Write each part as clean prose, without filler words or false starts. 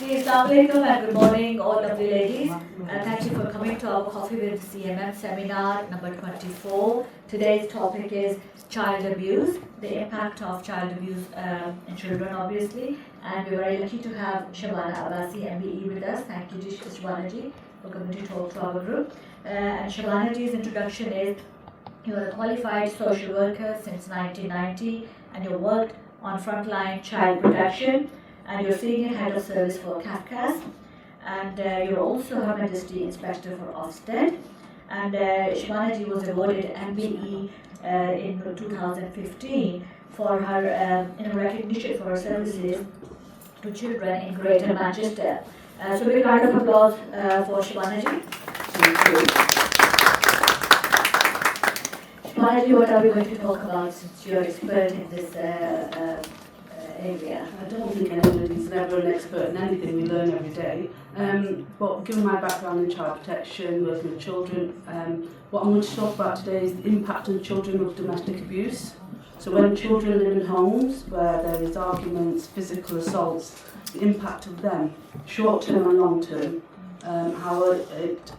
Assalamu alaikum and good morning, all lovely ladies. Thank you for coming to our Coffee with CMM seminar number 24. Today's topic is child abuse, the impact of child abuse in children, obviously. And we're very lucky to have Shabana Abbasi MBE with us. Thank you, Shabana ji, for coming to talk to our group. And Shabana ji's introduction is you're a qualified social worker since 1990 and you worked on frontline child protection. And you're senior head of service for CAFCAS, and you're also Her Majesty Inspector for Ofsted. And Shabana ji was awarded MBE in 2015 for her in recognition for her services to children in Greater Manchester. So big round of applause for Shabana ji. Thank you. Shabana ji, what are we going to talk about since you're expert in this area? I don't think anybody's never an expert in anything, we learn every day. But given my background in child protection, working with children, what I'm going to talk about today is the impact on children of domestic abuse. So when children live in homes where there is arguments, physical assaults, the impact of them, short term and long term, how it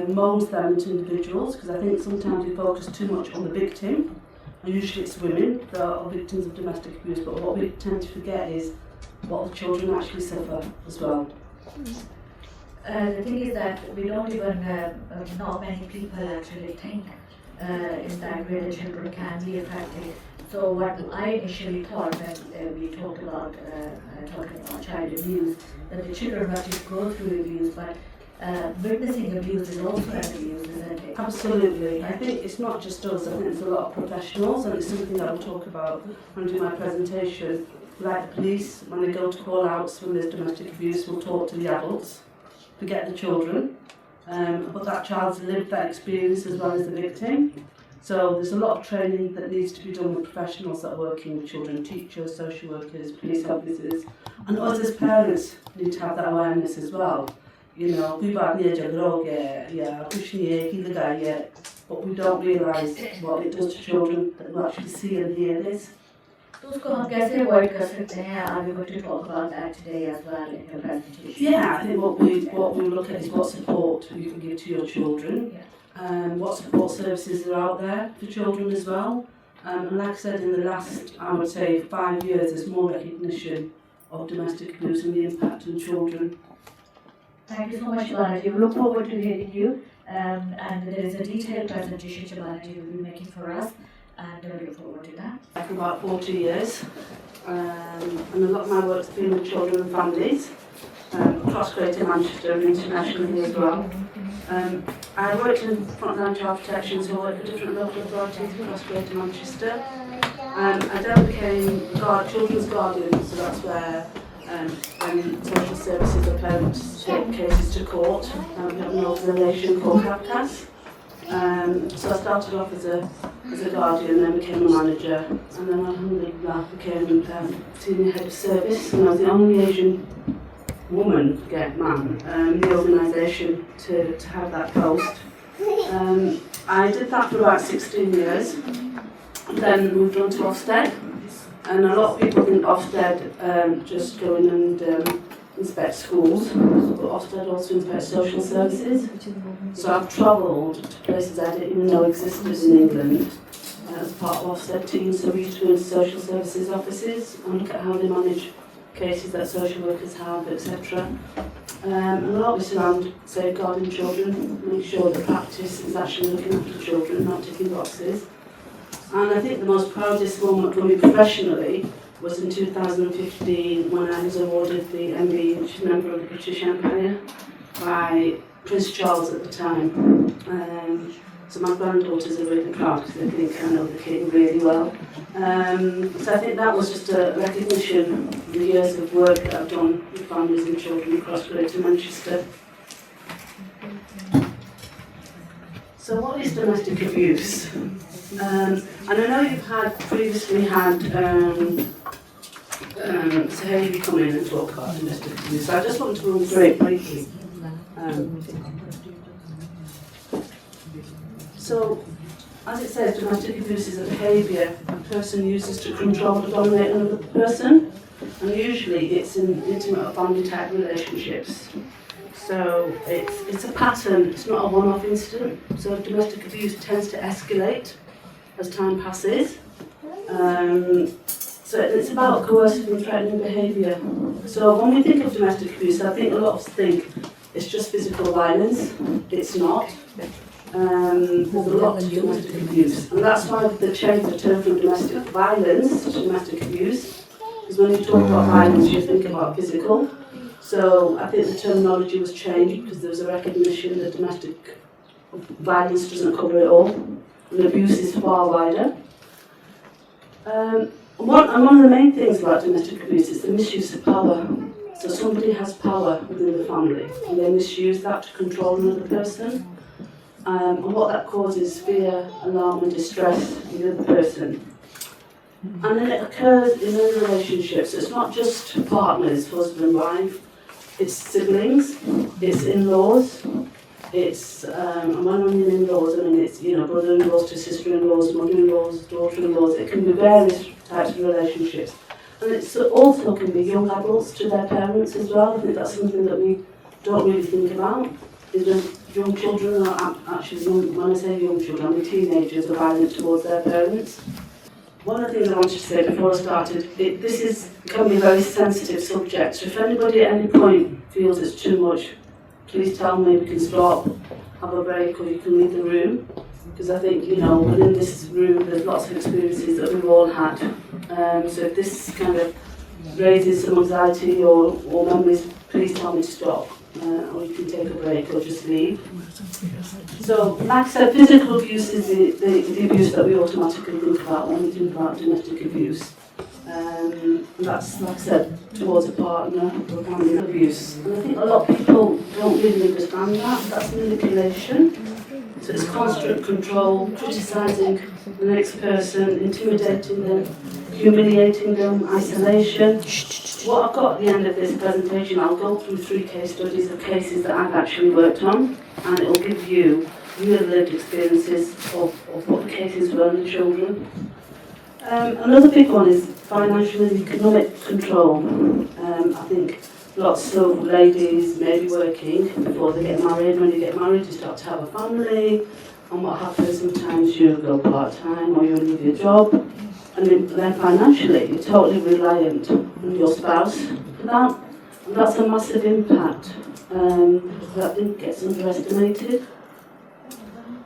moulds them into individuals, because I think sometimes we focus too much on the victim. Usually it's women that are victims of domestic abuse, but what we tend to forget is what the children actually suffer as well. The thing is that we don't even, not many people actually think in that way the children can be affected. So what I initially thought when we talked about talking about child abuse, that the children actually go through abuse, but witnessing abuse is also an abuse, isn't it? Absolutely. I think it's not just us, I think it's a lot of professionals, and it's something that I'll talk about when I do my presentation. Like the police, when they go to call outs when there's domestic abuse, will talk to the adults, forget the children, but that child's lived that experience as well as the victim. So there's a lot of training that needs to be done with professionals that are working with children, teachers, social workers, police officers, and us as parents need to have that awareness as well. You know, but we don't realise what it does to children that will actually see and hear this. So usko hum kaise avoid kar sakte hain? Are we going to talk about that today as well in your presentation? Yeah, I think what we look at is what support you can give to your children, what support services are out there for children as well. And like I said, in the last, I would say, 5 years, there's more recognition of domestic abuse and the impact on children. Thank you so much, Shabana ji. We look forward to hearing you. And there is a detailed presentation Shabana ji will be making for us, and we look forward to that. For about 40 years, and a lot of my work's been with children and families, across Greater Manchester and internationally as well. I worked in frontline child protection, so I worked for different local authorities across Greater Manchester. I then became children's guardian, so that's where when social services or parents take cases to court, we have an organisation called CAFCAS. So I started off as a guardian, then became a manager, and then alhamdulillah became senior head of service, and I was the only Asian woman, man, in the organisation to have that post. I did that for about 16 years, then moved on to Ofsted. And a lot of people think Ofsted just go in and inspect schools, but Ofsted also inspects social services. So I've travelled to places I didn't even know existed in England as part of Ofsted teams. So we used to go into social services offices and look at how they manage cases that social workers have, etc. And a lot of this around safeguarding children, make sure the practice is actually looking after children, not ticking boxes. And I think the most proudest moment for me professionally was in 2015 when I was awarded the MBE, which is Member of the British Empire, by Prince Charles at the time. So my granddaughters are really proud because they think I know the king really well. So I think that was just a recognition of the years of work that I've done with families and children across Greater Manchester. So what is domestic abuse? And I know you've previously had Saheli come in and talk about domestic abuse, so I just want to run through it briefly. So, as it says, domestic abuse is a behaviour a person uses to control or dominate another person. And usually it's in intimate or family type relationships. So it's a pattern, it's not a one-off incident. So domestic abuse tends to escalate as time passes. So it's about coercive and threatening behaviour. So when we think of domestic abuse, I think a lot of us think it's just physical violence. It's not. There's a lot to domestic abuse. And that's why they changed the term from domestic violence to domestic abuse. Because when you talk about violence, you think about physical. So I think the terminology was changed because there was a recognition that domestic violence doesn't cover it all. And abuse is far wider. One of the main things about domestic abuse is the misuse of power. So somebody has power within the family and they misuse that to control another person. And what that causes is fear, alarm and distress in the other person. And then it occurs in other relationships. So it's not just partners, husband and wife, it's siblings, it's in-laws, it's, and when I mean in-laws, I mean it's, brother-in-laws to sister-in-laws, mother-in-laws, daughter-in-laws, it can be various types of relationships. And it also can be young adults to their parents as well. I think that's something that we don't really think about. Is when young children are actually, when I say young children, I mean teenagers are violent towards their parents. One of the things I wanted to say before I started, this can be a very sensitive subject. So if anybody at any point feels it's too much, please tell me, we can stop, have a break, or you can leave the room. Because I think, within this room there's lots of experiences that we've all had. So if this kind of raises some anxiety or memories, please tell me to stop. Or you can take a break or just leave. So, like I said, physical abuse is the abuse that we automatically think about when we think about domestic abuse. And that's, like I said, towards a partner or family abuse. And I think a lot of people don't really understand that. That's manipulation. So it's constant control, criticising the next person, intimidating them, humiliating them, isolation. What I've got at the end of this presentation, I'll go through 3 case studies of cases that I've actually worked on, and it will give you real lived experiences of what the cases were on the children. Another big one is financial and economic control. I think lots of ladies may be working before they get married. When you get married, you start to have a family, and what happens sometimes you go part-time or you leave your job, and then financially you're totally reliant on your spouse for that, and that's a massive impact. That thing gets underestimated.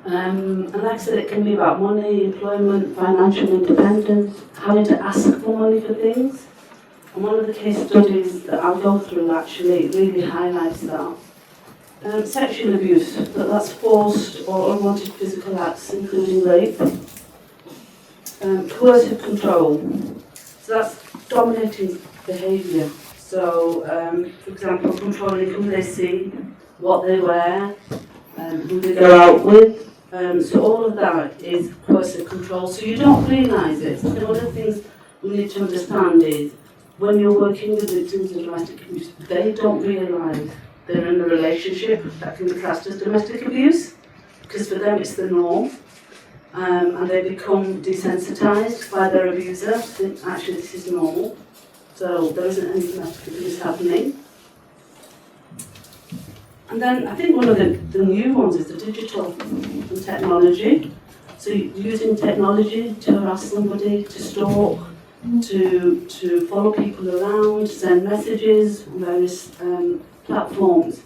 And like I said, it can be about money, employment, financial independence, having to ask for money for things. And one of the case studies that I'll go through actually really highlights that. Sexual abuse, that's forced or unwanted physical acts, including rape. Coercive control, so that's dominating behaviour. So, for example, controlling who they see, what they wear, who they go out with. So all of that is coercive control. So you don't realise it. So one of the things we need to understand is when you're working with victims of domestic abuse, they don't realise they're in a relationship that can be classed as domestic abuse, because for them it's the norm. And they become desensitised by their abuser, think actually this is normal, so there isn't any domestic abuse happening. And then I think one of the new ones is the digital and technology. So using technology to harass somebody, to stalk, to follow people around, send messages on various platforms.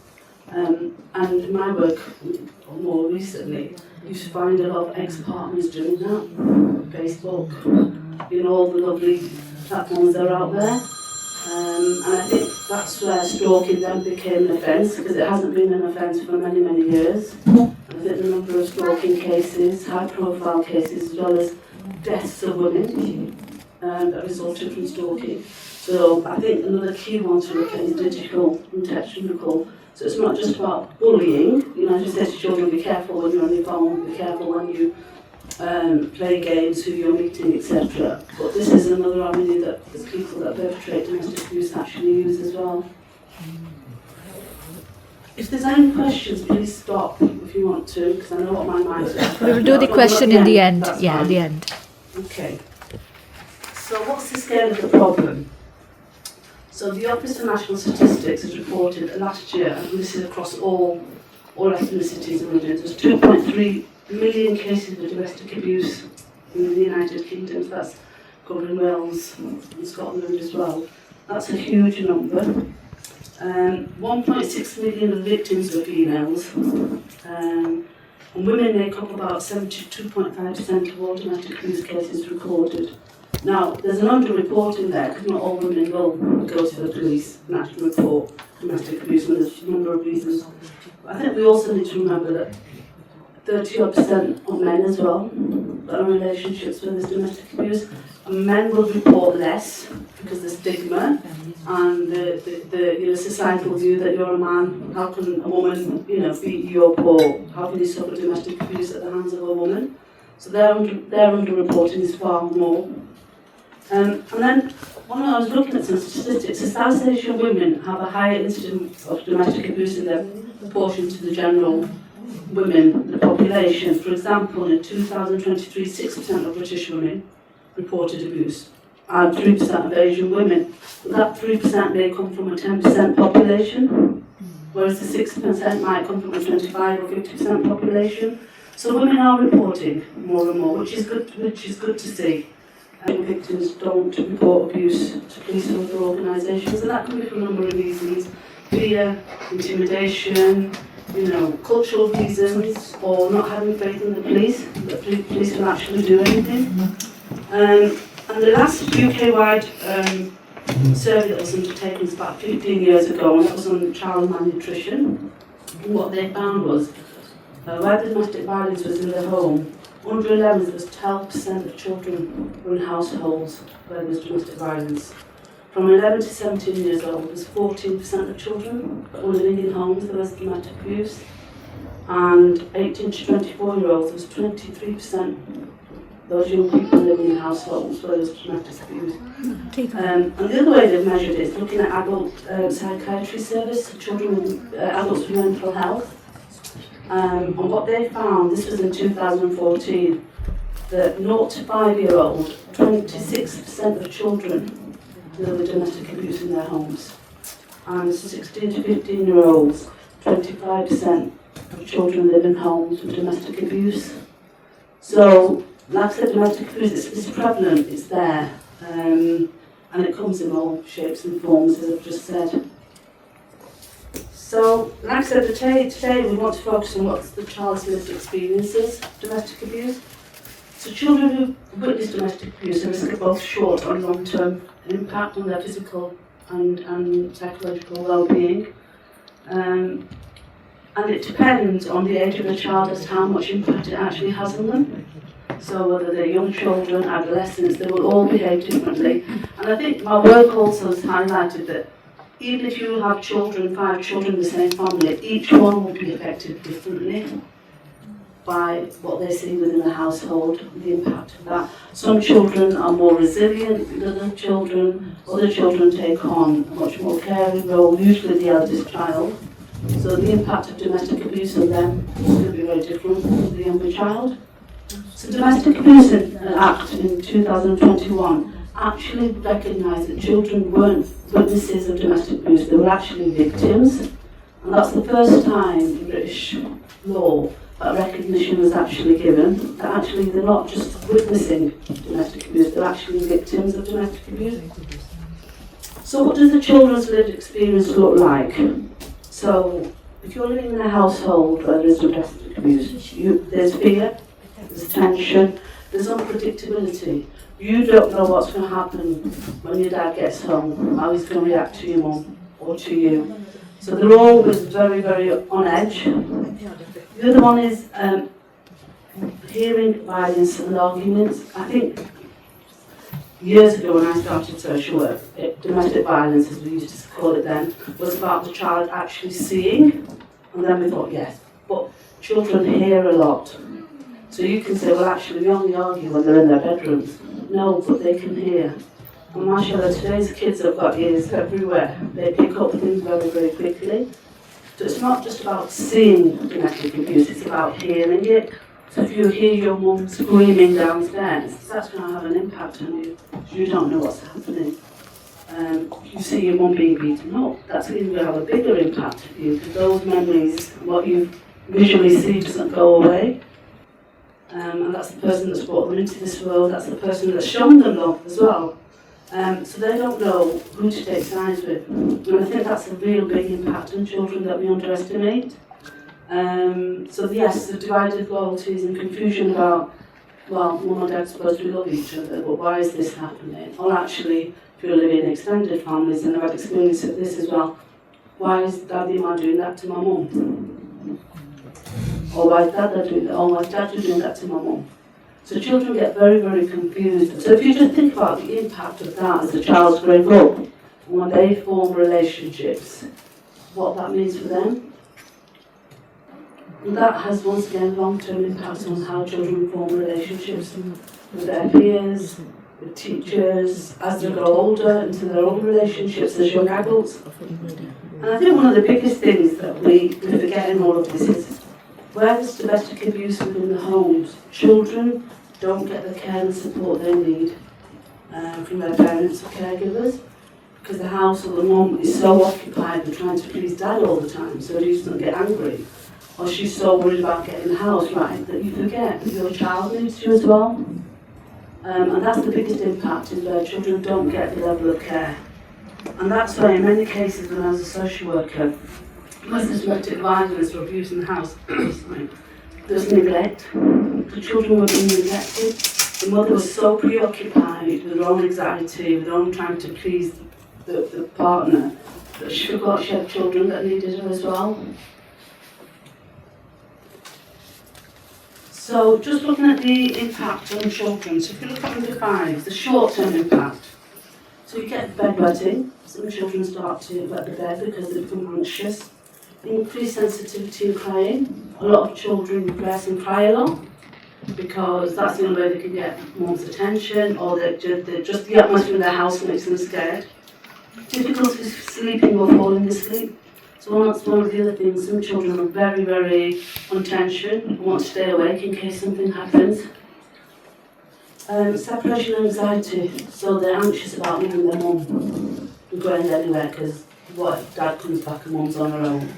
And my work more recently, you find a lot of ex-partners doing that. Facebook, all the lovely platforms that are out there. And I think that's where stalking then became an offence, because it hasn't been an offence for many, many years. And I think the number of stalking cases, high-profile cases, as well as deaths of women that resulted from stalking. So I think another key one to look at is digital and technical. So it's not just about bullying. As you say to children, be careful when you're on your phone, be careful when you play games, who you're meeting, etc. But this is another avenue that the people that perpetrate domestic abuse actually use as well. If there's any questions, please stop if you want to, because I know what my mind is. We will do the question in the end. Yeah, at the end. Okay. So what's the scale of the problem? So the Office for National Statistics has reported that last year, and this is across all ethnicities and religions, there's 2.3 million cases of domestic abuse in the United Kingdom. So that's covering Wales and Scotland as well. That's a huge number. 1.6 million of victims were females. And women make up about 72.5% of all domestic abuse cases recorded. Now, there's an underreporting there because not all women will go to the police and actually report domestic abuse, and there's a number of reasons. But I think we also need to remember that 30% of men as well that are in relationships where there's domestic abuse, and men will report less because of the stigma and the societal view that you're a man. How can a woman beat you up, or how can you suffer domestic abuse at the hands of a woman? So their underreporting is far more. And then when I was looking at some statistics, the South Asian women have a higher incidence of domestic abuse in their proportion to the general women in the population. For example, in 2023, 6% of British women reported abuse, and 3% of Asian women. But that 3% may come from a 10% population, whereas the 6% might come from a 25 or 50% population. So women are reporting more and more, which is good to see. Victims don't report abuse to police or other organisations, and that can be for a number of reasons: fear, intimidation, cultural reasons, or not having faith in the police, that the police will actually do anything. And the last UK-wide survey that was undertaken was about 15 years ago, and that was on child malnutrition. And what they found was, where the domestic violence was in the home, under 11, there was 12% of children were in households where there was domestic violence. From 11 to 17 years old, there was 14% of children that were living in homes where there was domestic abuse. And 18 to 24-year-olds, there was 23% of those young people living in households where there was domestic abuse. And the other way they've measured it is looking at adult psychiatry service, adults with mental health. And what they found, this was in 2014, that 0 to 5-year-old, 26% of children live with domestic abuse in their homes. And 16 to 15-year-olds, 25% of children live in homes with domestic abuse. So, like I said, domestic abuse is prevalent, it's there, and it comes in all shapes and forms, as I've just said. So, like I said, today we want to focus on what's the child's lived experiences of domestic abuse. So children who witness domestic abuse risk of both short and long-term impact on their physical and psychological well-being. And it depends on the age of the child as to how much impact it actually has on them. So whether they're young children, adolescents, they will all behave differently. And I think my work also has highlighted that even if you have 5 children in the same family, each one will be affected differently by what they see within the household, the impact of that. Some children are more resilient than other children take on a much more caring role, usually the eldest child. So the impact of domestic abuse on them is going to be very different from the younger child. So Domestic Abuse Act in 2021 actually recognised that children weren't witnesses of domestic abuse, they were actually victims. And that's the first time in British law that recognition was actually given, that actually they're not just witnessing domestic abuse, they're actually victims of domestic abuse. So what does the children's lived experience look like? So if you're living in a household where there's domestic abuse, there's fear, there's tension, there's unpredictability. You don't know what's going to happen when your dad gets home, how he's going to react to your mum or to you. So they're always very, very on edge. The other one is hearing violence and arguments. I think years ago when I started social work, domestic violence, as we used to call it then, was about the child actually seeing. And then we thought, yes, but children hear a lot. So you can say, well, actually, we only argue when they're in their bedrooms. No, but they can hear. And mashallah, today's kids have got ears everywhere. They pick up things very, very quickly. So it's not just about seeing domestic abuse, it's about hearing it. So if you hear your mum screaming downstairs, that's going to have an impact on you. You don't know what's happening. you see your mum being beaten up, that's going to have a bigger impact on you, because those memories, what you visually see doesn't go away. And that's the person that's brought them into this world, that's the person that's shown them love as well. So they don't know who to take sides with. And I think that's a real big impact on children that we underestimate. So yes, the divided loyalties and confusion about, well, mum and dad supposed to love each other, but why is this happening? Or actually, if you're living in extended families, and I've had experience of this as well, why is daddy and ma doing that to my mum? Or why is dad doing that? Or why is dad doing that to my mum? So children get very, very confused. So if you just think about the impact of that as the child's growing up, and when they form relationships, what that means for them. And that has once again long-term impacts on how children form relationships with their peers, with teachers, as they grow older, into their own relationships as young adults. And I think one of the biggest things that we forget in all of this is where there's domestic abuse within the homes, children don't get the care and support they need from their parents or caregivers, because the house or the mum is so occupied with trying to please dad all the time so he doesn't get angry, or she's so worried about getting the house right that you forget that your child needs you as well. And that's the biggest impact, is where children don't get the level of care. And that's why in many cases when I was a social worker, because there's domestic violence or abuse in the house, there's neglect. The children were being neglected. The mother was so preoccupied with her own anxiety, with her own trying to please the partner, that she forgot she had children that needed her as well. So just looking at the impact on children, so if you look at number 5, the short-term impact. So you get bedwetting. Some children start to wet the bed because they become anxious. Increased sensitivity and crying. A lot of children repress and cry a lot because that's the only way they can get mum's attention, or just the atmosphere in their house makes them scared. Difficulty sleeping or falling asleep. So that's one of the other things. Some children are very, very on tension and want to stay awake in case something happens. Separation anxiety. So they're anxious about leaving their mum and going anywhere because what if dad comes back and mum's on her own.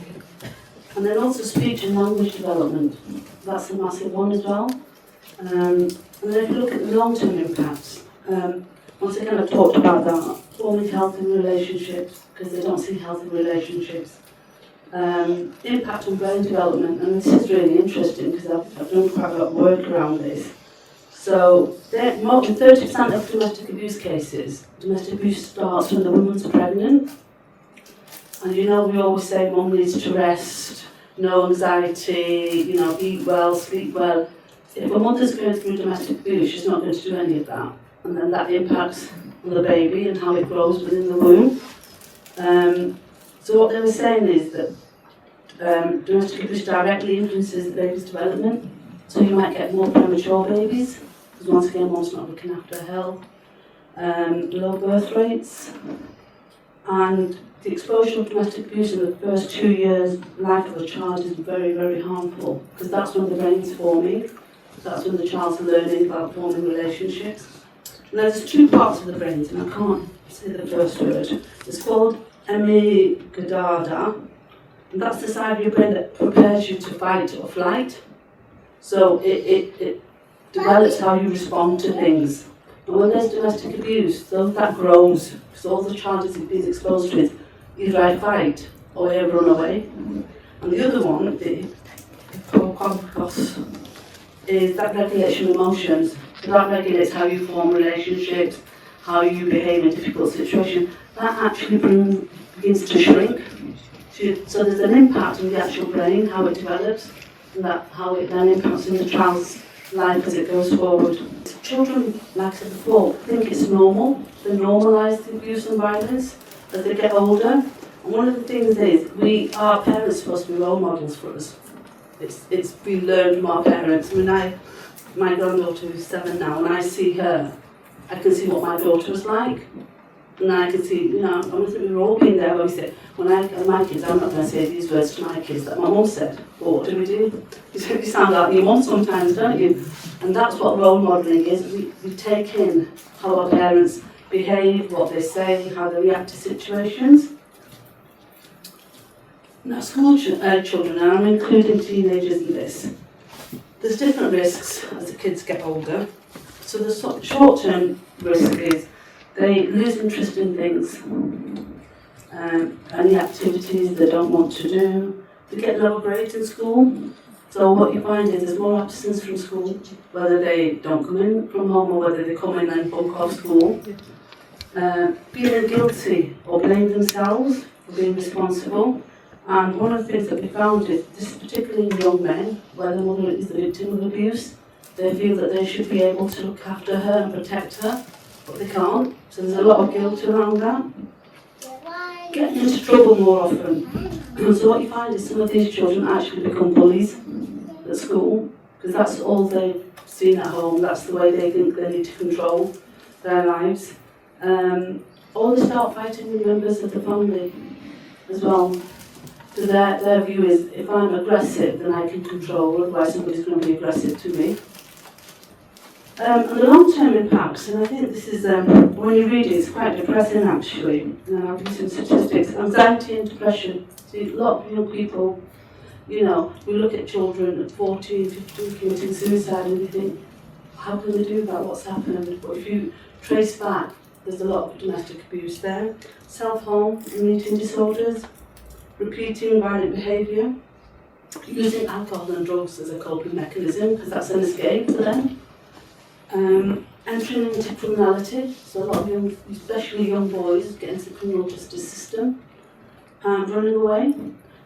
And then also speech and language development. That's a massive one as well. And then if you look at the long-term impacts, once again I've talked about that, forming healthy relationships, because they don't see healthy relationships. Impact on brain development, and this is really interesting because I've done quite a lot of work around this. So, more than 30% of domestic abuse cases, domestic abuse starts when the woman's pregnant. And you know, we always say mum needs to rest, no anxiety, eat well, sleep well. If a mother's going through domestic abuse, she's not going to do any of that. And then that impacts on the baby and how it grows within the womb. So what they were saying is that domestic abuse directly influences the baby's development. So you might get more premature babies, because once again, mum's not looking after her health. Low birth rates. And the exposure of domestic abuse in the first 2 years life of a child is very, very harmful, because that's when the brain's forming. That's when the child's learning about forming relationships. And there's 2 parts of the brain, and I can't say the first word. It's called amygdala, and that's the side of your brain that prepares you to fight or flight. So it develops how you respond to things. And when there's domestic abuse, that grows, because all the child is exposed to is either I fight or I run away. And the other one, the hippocampus, is that regulation of emotions. So that regulates how you form relationships, how you behave in difficult situations. That actually begins to shrink. So there's an impact on the actual brain, how it develops, and how it then impacts on the child's life as it goes forward. Children, like I said before, think it's normal. They normalise the abuse and violence as they get older. And one of the things is, our parents are supposed to be role models for us. It's been learned from our parents. I mean, my granddaughter who's 7 now, when I see her, I can see what my daughter was like. And I can see, I think we've all been there where we say, when I get my kids, I'm not going to say these words to my kids that my mum said. But what do? You sound like your mum sometimes, don't you? And that's what role modelling is. We take in how our parents behave, what they say, how they react to situations. Now, school children, and I'm including teenagers in this, there's different risks as the kids get older. So the short-term risk is they lose interest in things, any activities they don't want to do. They get lower grades in school. So what you find is there's more absence from school, whether they don't come in from home or whether they come in and bunk off school. Feeling guilty or blame themselves for being responsible. And one of the things that we found is, this particularly in young men, where the mother is the victim of abuse, they feel that they should be able to look after her and protect her, but they can't. So there's a lot of guilt around that. Getting into trouble more often. So what you find is some of these children actually become bullies at school, because that's all they've seen at home, that's the way they think they need to control their lives. Or they start fighting with members of the family as well. So their view is, if I'm aggressive, then I can control, otherwise somebody's going to be aggressive to me. And the long-term impacts, and I think this is, when you read it, it's quite depressing actually. And I'll give you some statistics. Anxiety and depression. See, a lot of young people, you know, we look at children at 14, 15 committing suicide and we think, how can they do that? What's happened? But if you trace back, there's a lot of domestic abuse there. Self-harm and eating disorders. Repeating violent behaviour, using alcohol and drugs as a coping mechanism, because that's an escape for them. Entering into criminality, so a lot of young, especially young boys, get into the criminal justice system, and running away.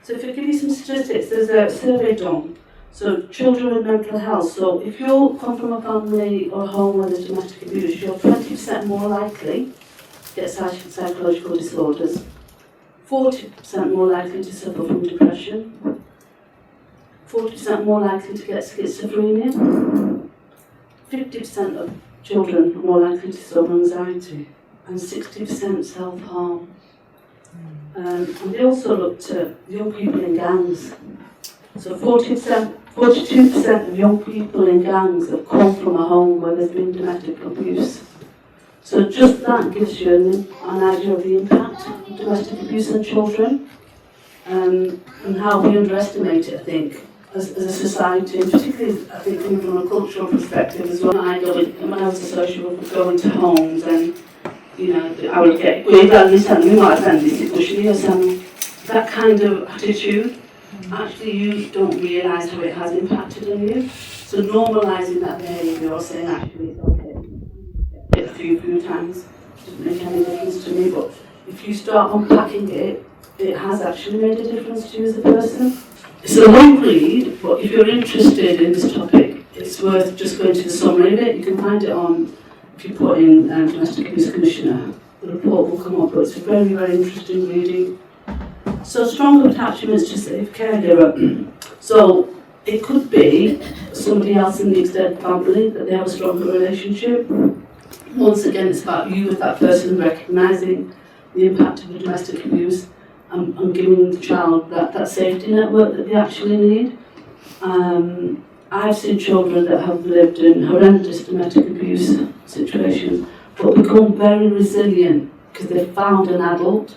So if I give you some statistics, there's a survey done. So children with mental health, so if you come from a family or a home where there's domestic abuse, you're 20% more likely to get psychological disorders. 40% more likely to suffer from depression, 40% more likely to get schizophrenia, 50% of children are more likely to suffer anxiety, and 60% self-harm. And they also looked at young people in gangs. So 42% of young people in gangs have come from a home where there's been domestic abuse. So just that gives you an idea of the impact of domestic abuse on children, and how we underestimate it, I think, as a society, and particularly, I think, coming from a cultural perspective as well. When I was a social worker, going to homes and, you know, I would get, that kind of attitude, actually you don't realise how it has impacted on you. So normalising that behaviour or saying, actually, it's okay. A few times, doesn't make any difference to me, but if you start unpacking it, it has actually made a difference to you as a person. It's a long read, but if you're interested in this topic, it's worth just going to the summary of it. You can find it on, if you put in Domestic Abuse Commissioner, the report will come up, but it's a very, very interesting reading. So stronger attachments to safe caregiver. So it could be somebody else in the extended family that they have a stronger relationship. Once again, it's about you with that person recognising the impact of the domestic abuse and giving the child that safety network that they actually need. I've seen children that have lived in horrendous domestic abuse situations but become very resilient because they've found an adult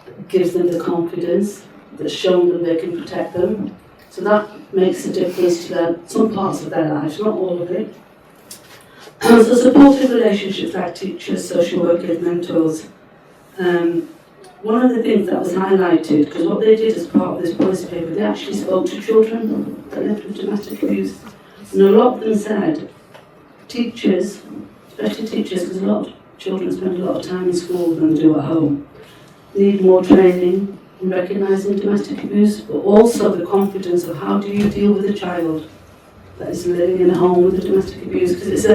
that gives them the confidence, that's shown them they can protect them. So that makes a difference to some parts of their lives, not all of it. So supportive relationships like teachers, social workers, mentors. One of the things that was highlighted, because what they did as part of this policy paper, they actually spoke to children that lived with domestic abuse. And a lot of them said, teachers, especially teachers, because a lot of children spend a lot of time in school than they do at home, need more training in recognising domestic abuse, but also the confidence of how do you deal with a child that is living in a home with domestic abuse, because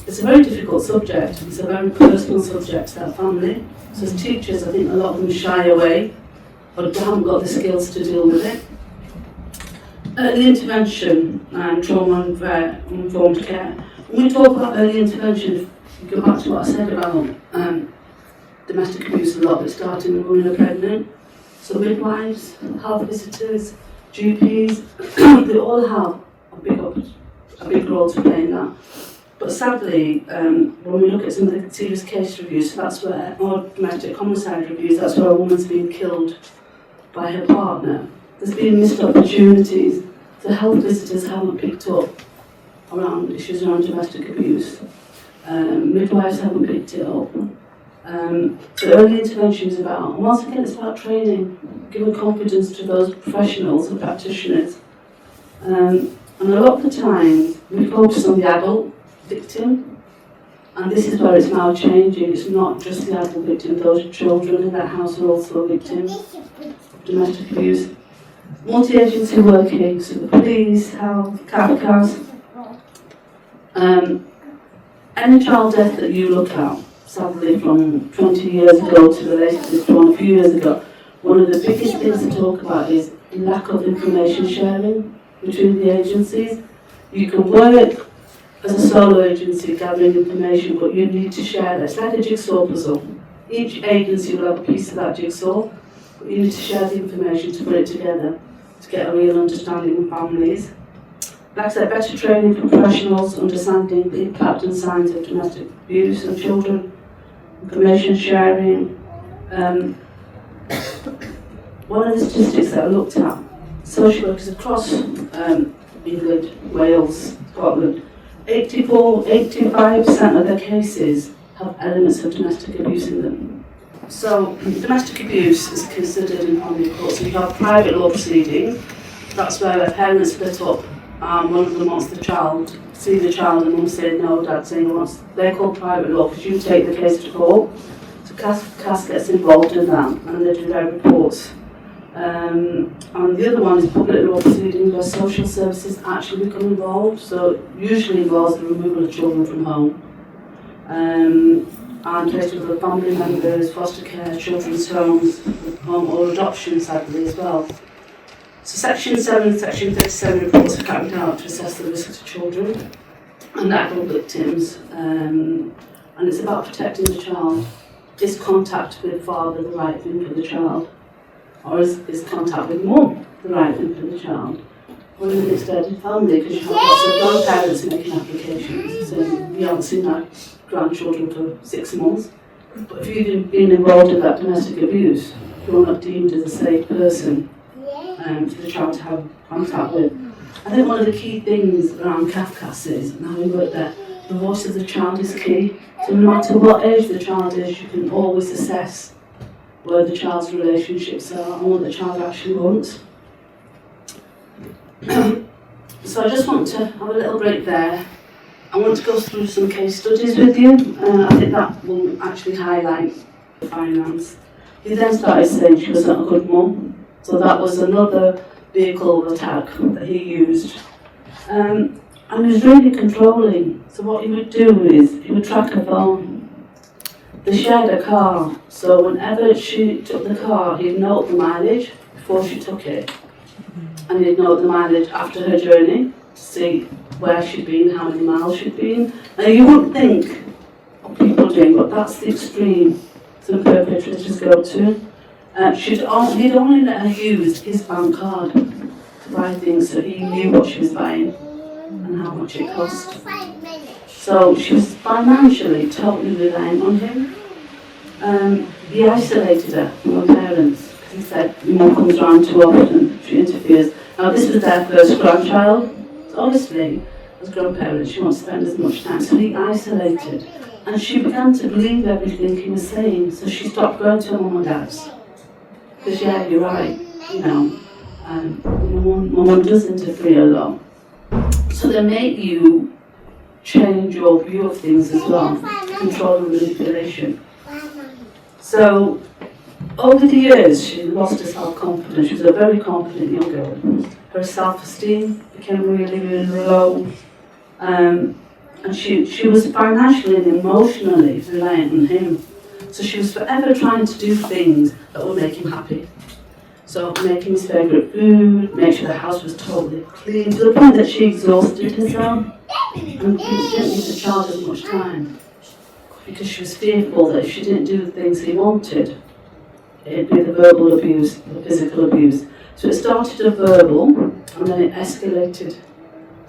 it's a very difficult subject. It's a very personal subject to that family. So as teachers, I think a lot of them shy away or haven't got the skills to deal with it. Early intervention and trauma-informed care. When we talk about early intervention, if you go back to what I said about domestic abuse, a lot of it starting when women are pregnant. So midwives, health visitors, GPs, they all have a big role to play in that. But sadly, when we look at some of the serious case reviews, that's where, or domestic homicide reviews, that's where a woman's been killed by her partner. There's been missed opportunities. The health visitors haven't picked up around issues around domestic abuse. Midwives haven't picked it up. The early intervention is about, and once again, it's about training, giving confidence to those professionals and practitioners. And a lot of the time, we focus on the adult victim, and this is where it's now changing. It's not just the adult victim, those children in that house are also victims of domestic abuse. Multi-agency working, so the police, health, CAFCAS. Any child death that you look at, sadly from 20 years ago to the latest one a few years ago, one of the biggest things to talk about is lack of information sharing between the agencies. You can work as a solo agency gathering information, but you need to share that. It's like a jigsaw puzzle. Each agency will have a piece of that jigsaw, but you need to share the information to put it together to get a real understanding of families. Like I said, better training for professionals, understanding the impact and signs of domestic abuse on children, information sharing. One of the statistics that I looked at, social workers across England, Wales, Scotland, 85% of their cases have elements of domestic abuse in them. So domestic abuse is considered in family court. So you have private law proceedings. That's where a parent split up. One of them wants the child, see the child, and mum saying no, dad saying he wants. They're called private law because you take the case to court. So CAS gets involved in that, and they do their reports. And the other one is public law proceedings where social services actually become involved. So it usually involves the removal of children from home. And placement of family members, foster care, children's homes, home or adoption, sadly, as well. So Section 7 and Section 37 reports are carried out to assess the risks to children and adult victims, and it's about protecting the child. Is contact with father the right thing for the child? Or is contact with mum the right thing for the child? Or in an extended family, because you have lots of grandparents making applications, so you haven't seen our grandchildren for 6 months. But if you've been involved in that domestic abuse, you're not deemed as a safe person for the child to have contact with. I think one of the key things around CAFCAS is, and how we work there, the voice of the child is key. So no matter what age the child is, you can always assess where the child's relationships are and what the child actually wants. So I just want to have a little break there. I want to go through some case studies with you. I think that will actually highlight the finance. He then started saying she wasn't a good mum. So that was another vehicle of attack that he used. And he was really controlling. So what he would do is, he would track her phone. They shared a car, so whenever she took the car, he'd note the mileage before she took it. And he'd note the mileage after her journey, to see where she'd been, how many miles she'd been. Now you wouldn't think of people doing, but that's the extreme some perpetrators go to. He'd only let her use his bank card to buy things, so he knew what she was buying and how much it cost. So she was financially totally reliant on him. He isolated her from her parents because he said, "Mum comes around too often, she interferes." Now this was their first grandchild, so obviously as grandparents she wants to spend as much time. So he isolated, and she began to believe everything he was saying. So she stopped going to her mum and dad's. Because yeah, you're right, you know, my mum does interfere a lot. So they make you change your view of things as well, control and manipulation. So over the years, she lost her self-confidence. She was a very confident young girl. Her self-esteem became really, really low. And she was financially and emotionally reliant on him. So she was forever trying to do things that would make him happy. So make him his favourite food, make sure the house was totally clean, to the point that she exhausted herself and didn't give the child as much time. Because she was fearful that if she didn't do the things he wanted, it'd be the verbal abuse, the physical abuse. So it started as verbal, and then it escalated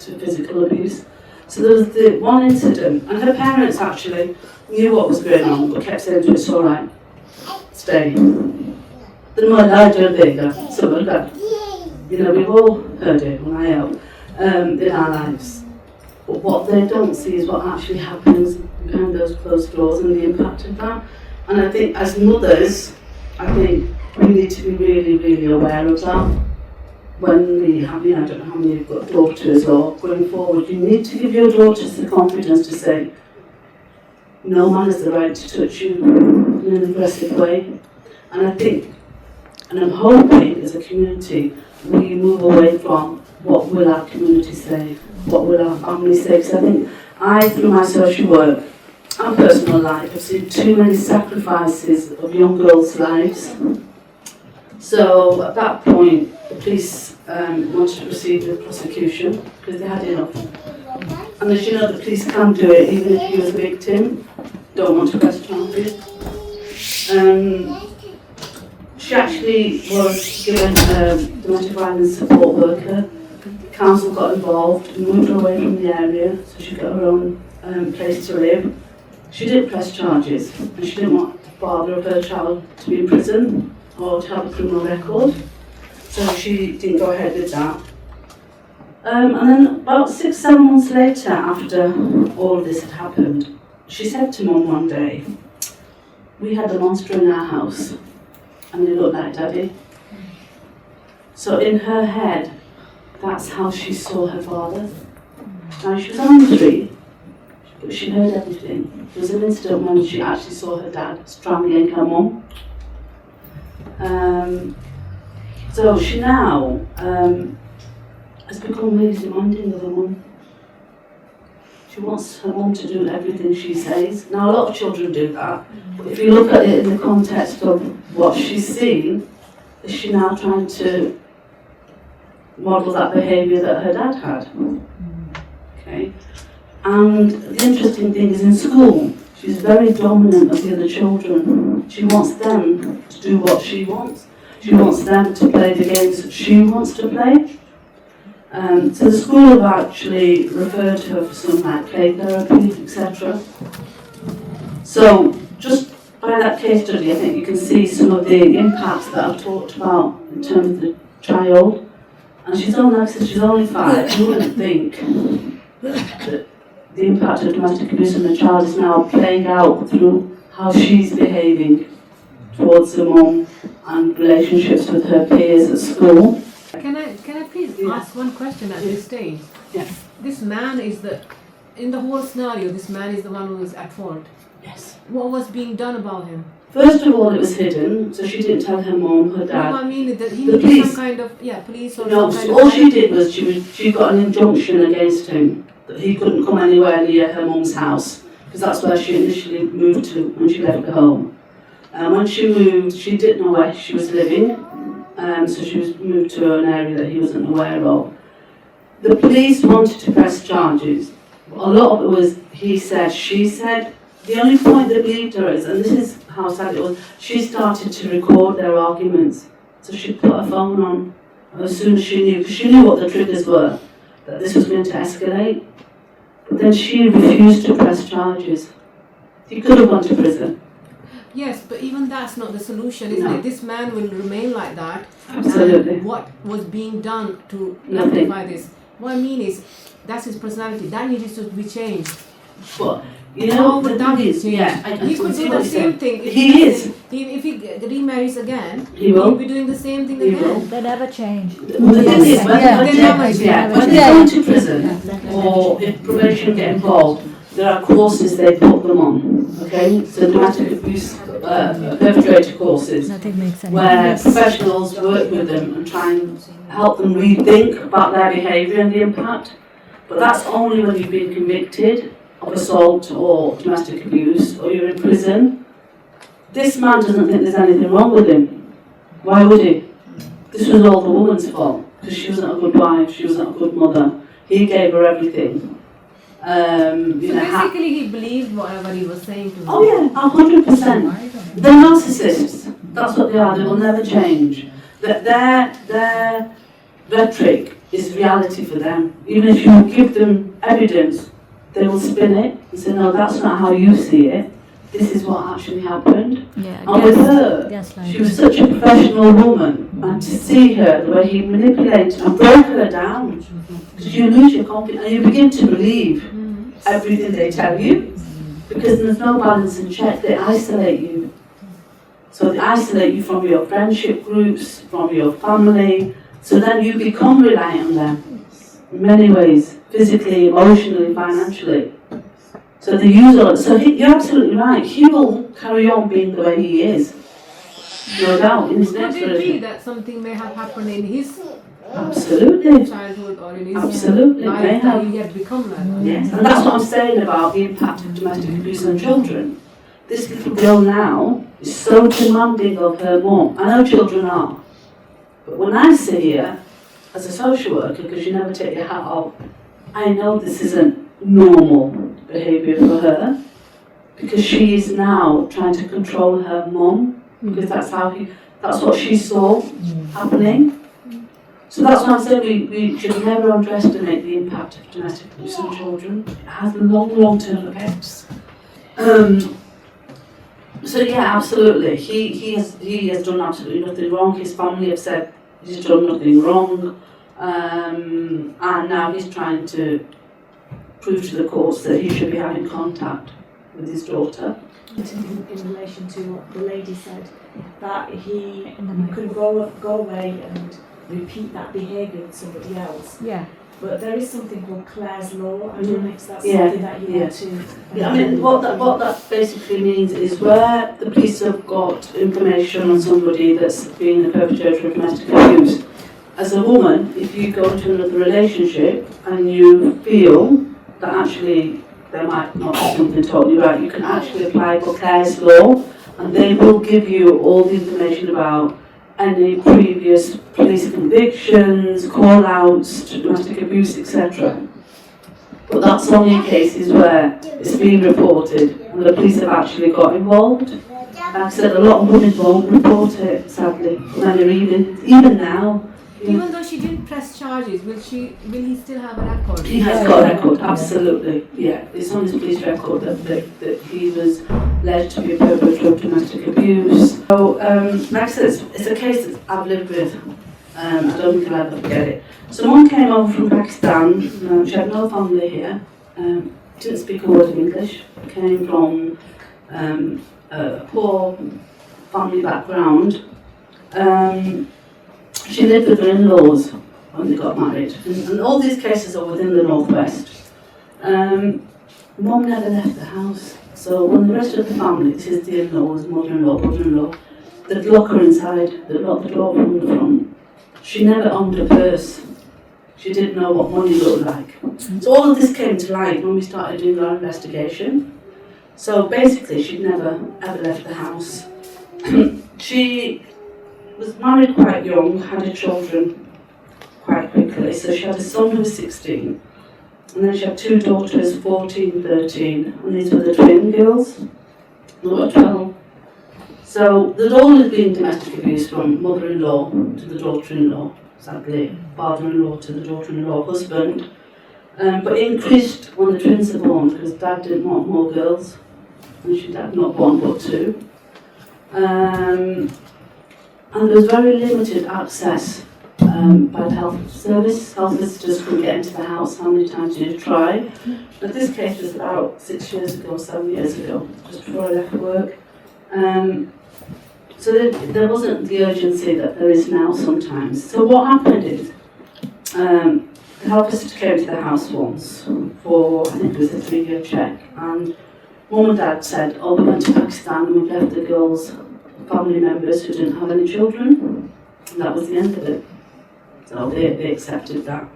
to physical abuse. So there was the one incident, and her parents actually knew what was going on, but kept saying to her, it's all right, stay. Then my dad did bigger, so like that. You know, we've all heard it when I help in our lives. But what they don't see is what actually happens behind those closed doors and the impact of that. And I think as mothers, I think we need to be really, really aware of that. When we have, you know, I don't know how many you've got daughters or going forward, you need to give your daughters the confidence to say, no man has the right to touch you in an aggressive way. And I think, and I'm hoping as a community, we move away from what will our community say, what will our family say, because I think through my social work and personal life, I've seen too many sacrifices of young girls' lives. So at that point, the police wanted to proceed with prosecution because they had enough. And as you know, the police can do it even if you as a victim don't want to press charges. She actually was given a domestic violence support worker. The council got involved and moved her away from the area so she got her own place to live. She didn't press charges and she didn't want the father of her child to be in prison or to have a criminal record. So she didn't go ahead with that. And then about 6-7 months later, after all of this had happened, she said to Mum one day, we had a monster in our house and it looked like Daddy. So in her head, that's how she saw her father. Now she was only 3, but she heard everything. There was an incident when she actually saw her dad strangling her mum. So she now has become really demanding of her mum. She wants her mum to do everything she says. Now a lot of children do that, but if you look at it in the context of what she's seen, is she now trying to model that behaviour that her dad had? Okay. And the interesting thing is in school, she's very dominant of the other children. She wants them to do what she wants. She wants them to play the games that she wants to play. So the school have actually referred to her for some like play therapy, etc. So just by that case study, I think you can see some of the impacts that I've talked about in terms of the child. And she's only, like I said, she's only 5. You wouldn't think that the impact of domestic abuse on the child is now playing out through how she's behaving towards her mum and relationships with her peers at school. Can I please ask one question at this stage? Yes. This man is in the whole scenario, this man is the one who is at fault. Yes. What was being done about him? First of all, it was hidden, so she didn't tell her mum, her dad. No, I mean that he The needed police. some kind of police or No, some kind all of. she did was she got an injunction against him that he couldn't come anywhere near her mum's house because that's where she initially moved to when she left the home. When she moved, she didn't know where she was living, so she was moved to an area that he wasn't aware of. The police wanted to press charges. A lot of it was he said, she said. The only point they believed her is, and this is how sad it was, she started to record their arguments. So she put her phone on as soon as she knew, because she knew what the triggers were, that this was going to escalate. But then she refused to press charges. He could have gone to prison. Yes, but even that's not the solution, isn't No. it? This man will remain like that. Absolutely. And what was being done to Nothing. rectify this? What I mean is, that's his personality. That needs to be changed. But, you know, How would that be changed? I He could see do what the you're same saying. thing. He is. If he remarries again, He will. he'll be doing the same thing He again. will. They never change. The thing is, when Yeah. when they go to prison, or if probation get involved, there are courses they put them on, okay? So domestic abuse perpetrator courses, Nothing makes any where sense. professionals work with them and try and help them rethink about their behaviour and the impact. But that's only when you've been convicted of assault or domestic abuse, or you're in prison. This man doesn't think there's anything wrong with him. Why would he? This was all the woman's fault, because she wasn't a good wife, she wasn't a good mother. He gave her everything. So basically, he believed whatever he was saying to her. Oh yeah, 100%. They're narcissists. That's what they are. They will never change. Their rhetoric is reality for them. Even if you give them evidence they will spin it and say, no, that's not how you see it. This is what actually happened. Yeah. And with her, Gaslighting. she was such a professional woman, and to see her, the way he manipulated and broke her down, because you lose your confidence and you begin to believe everything they tell you, because there's no balance and check. They isolate you. So they isolate you from your friendship groups, from your family, so then you become reliant on them in many ways, physically, emotionally, financially. So they use all. So you're absolutely right. He will carry on being the way he is, no doubt. In his next Could it be relationship, that something may have happened in his absolutely, childhood or in his absolutely, may life that have. he had become like that? Yes, and that's what I'm saying about the impact of domestic abuse on children. This little girl now is so demanding of her mum. I know children are, but when I see her as a social worker, because you never take your hat off, I know this isn't normal behaviour for her, because she is now trying to control her mum, because that's what she saw happening. So that's why I say we should never underestimate the impact of domestic abuse on children. It has long-term effects. So yeah, absolutely. He has done absolutely nothing wrong. His family have said he's done nothing wrong, and now he's trying to prove to the courts that he should be having contact with his daughter. In relation to what the lady said, that he could go away and repeat that behaviour with somebody else. Yeah. But there is something called Clare's law. I don't know if that's Yeah, something that you want to. Yeah, I mean, what that basically means is where the police have got information on somebody that's been a perpetrator of domestic abuse, as a woman, if you go into another relationship and you feel that actually there might not be something totally right, you can actually apply for Clare's law, and they will give you all the information about any previous police convictions, call-outs to domestic abuse, etc. But that's only in cases where it's been reported and the police have actually got involved. Like I said, a lot of women won't report it, sadly. Many even now. Even though she didn't press charges, will he still have a record? He has got a record, absolutely. Yeah, it's on his police record that he was alleged to be a perpetrator of domestic abuse. So, like I said, it's a case that I've lived with. I don't think I'll ever forget it. Someone came over from Pakistan. She had no family here. Didn't speak a word of English. Came from a poor family background. She lived with her in-laws when they got married. And all these cases are within the Northwest. Mum never left the house. So when the rest of the family, this is the in-laws, mother-in-law, they'd lock her inside, they'd lock the door from the front. She never owned a purse. She didn't know what money looked like. So all of this came to light when we started doing our investigation. So basically she'd never ever left the house. She was married quite young, had her children quite quickly. So she had a son who was 16, and then she had two daughters, 14, 13, and these were the twin girls. They were 12. So there'd always been domestic abuse from mother-in-law to the daughter-in-law, sadly, father-in-law to the daughter-in-law, husband. But it increased when the twins were born, because Dad didn't want more girls, and she had not one but two. And there was very limited access by the health service. Health visitors couldn't get into the house. How many times did you try? But this case was about 6 years ago, 7 years ago, just before I left work. So there wasn't the urgency that there is now sometimes. So what happened is, the health visitor came to the house once for, I think it was a 3-year check, and Mum and Dad said, oh, we went to Pakistan and we left the girls family members who didn't have any children, and that was the end of it. So they accepted that.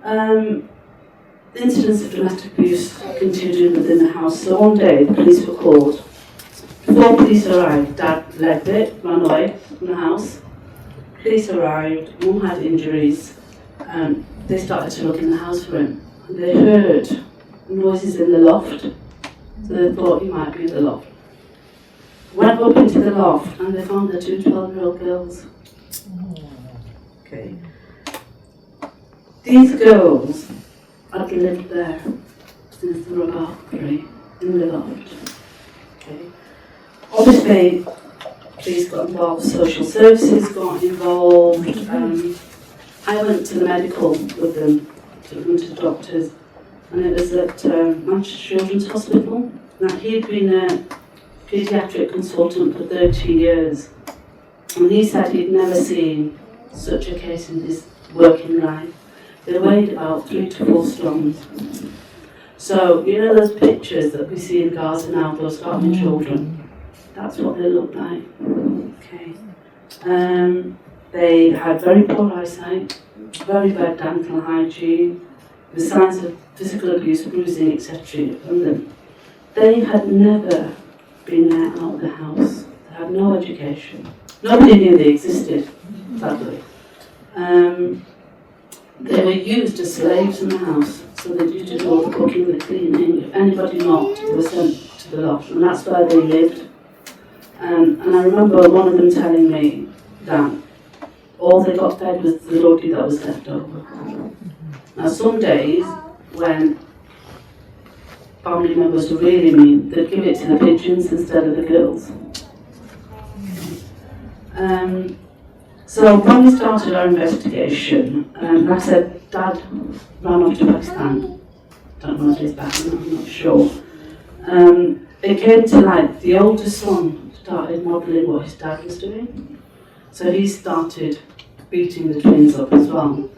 The incidents of domestic abuse continued within the house. So one day the police were called. Before police arrived, Dad left it, ran away from the house. Police arrived, Mum had injuries, and they started to look in the house for him. And they heard noises in the loft, so they thought he might be in the loft. Went up into the loft and they found the two 12-year-old girls. Okay. These girls had lived there since they were about 3 in the loft. Okay. Obviously, police got involved, social services got involved. I went to the medical with them, took them to the doctors, and it was at Manchester Children's Hospital. Now, he'd been a paediatric consultant for 30 years, and he said he'd never seen such a case in his working life. They weighed about 3 to 4 stones. So, you know those pictures that we see in Gaza now, those starving children? That's what they look like. Okay. They had very poor eyesight, very bad dental hygiene, the signs of physical abuse, bruising, etc. And they had never been let out of the house. They had no education. Nobody knew they existed, sadly. They were used as slaves in the house, so they used to do all the cooking, the cleaning. If anybody knocked, they were sent to the loft, and that's where they lived. And I remember one of them telling me that all they got fed was the roti that was left over. Now, some days when family members were really mean, they'd give it to the pigeons instead of the girls. So when we started our investigation, like I said, Dad ran off to Pakistan. Don't know if he's back, I'm not sure. It came to light, the oldest son started modelling what his dad was doing. So he started beating the twins up as well.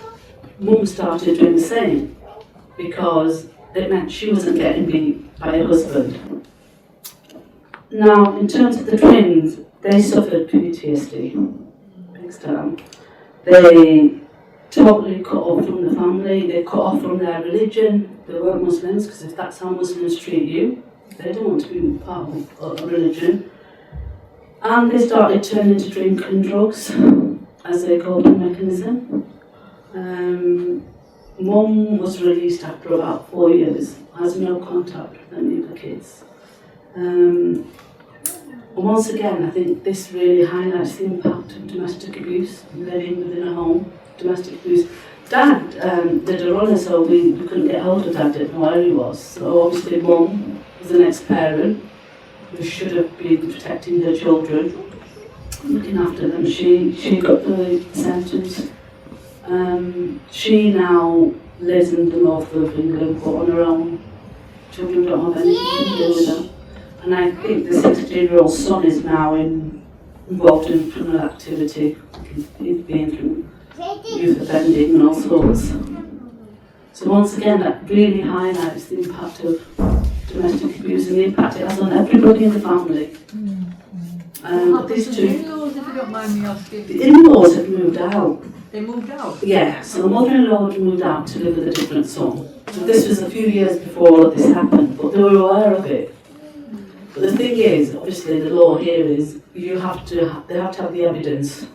Mum started doing the same, because it meant she wasn't getting beat by her husband. Now, in terms of the twins, they suffered PTSD. They totally cut off from the family, they cut off from their religion. They weren't Muslims, because if that's how Muslims treat you, they don't want to be part of a religion. And they started turning to drink and drugs as a coping mechanism. Mum was released after about 4 years, has no contact with any of the kids. And once again, I think this really highlights the impact of domestic abuse, living within a home, domestic abuse. Dad did a runner, so we couldn't get hold of Dad, didn't know where he was. So obviously Mum was an ex-parent who should have been protecting her children, looking after them. She got the sentence. She now lives in the north of England, but on her own. Children don't have anything to do with her. And I think the 16-year-old son is now involved in criminal activity. He's been through youth offending and all sorts. So once again, that really highlights the impact of domestic abuse and the impact it has on everybody in the family. But these two, in-laws, if you don't mind me asking? the in-laws had moved out. They moved out? Yeah, so the mother-in-law had moved out to live with a different son. So this was a few years before all of this happened, but they were aware of it. But the thing is, obviously the law here is they have to have the evidence.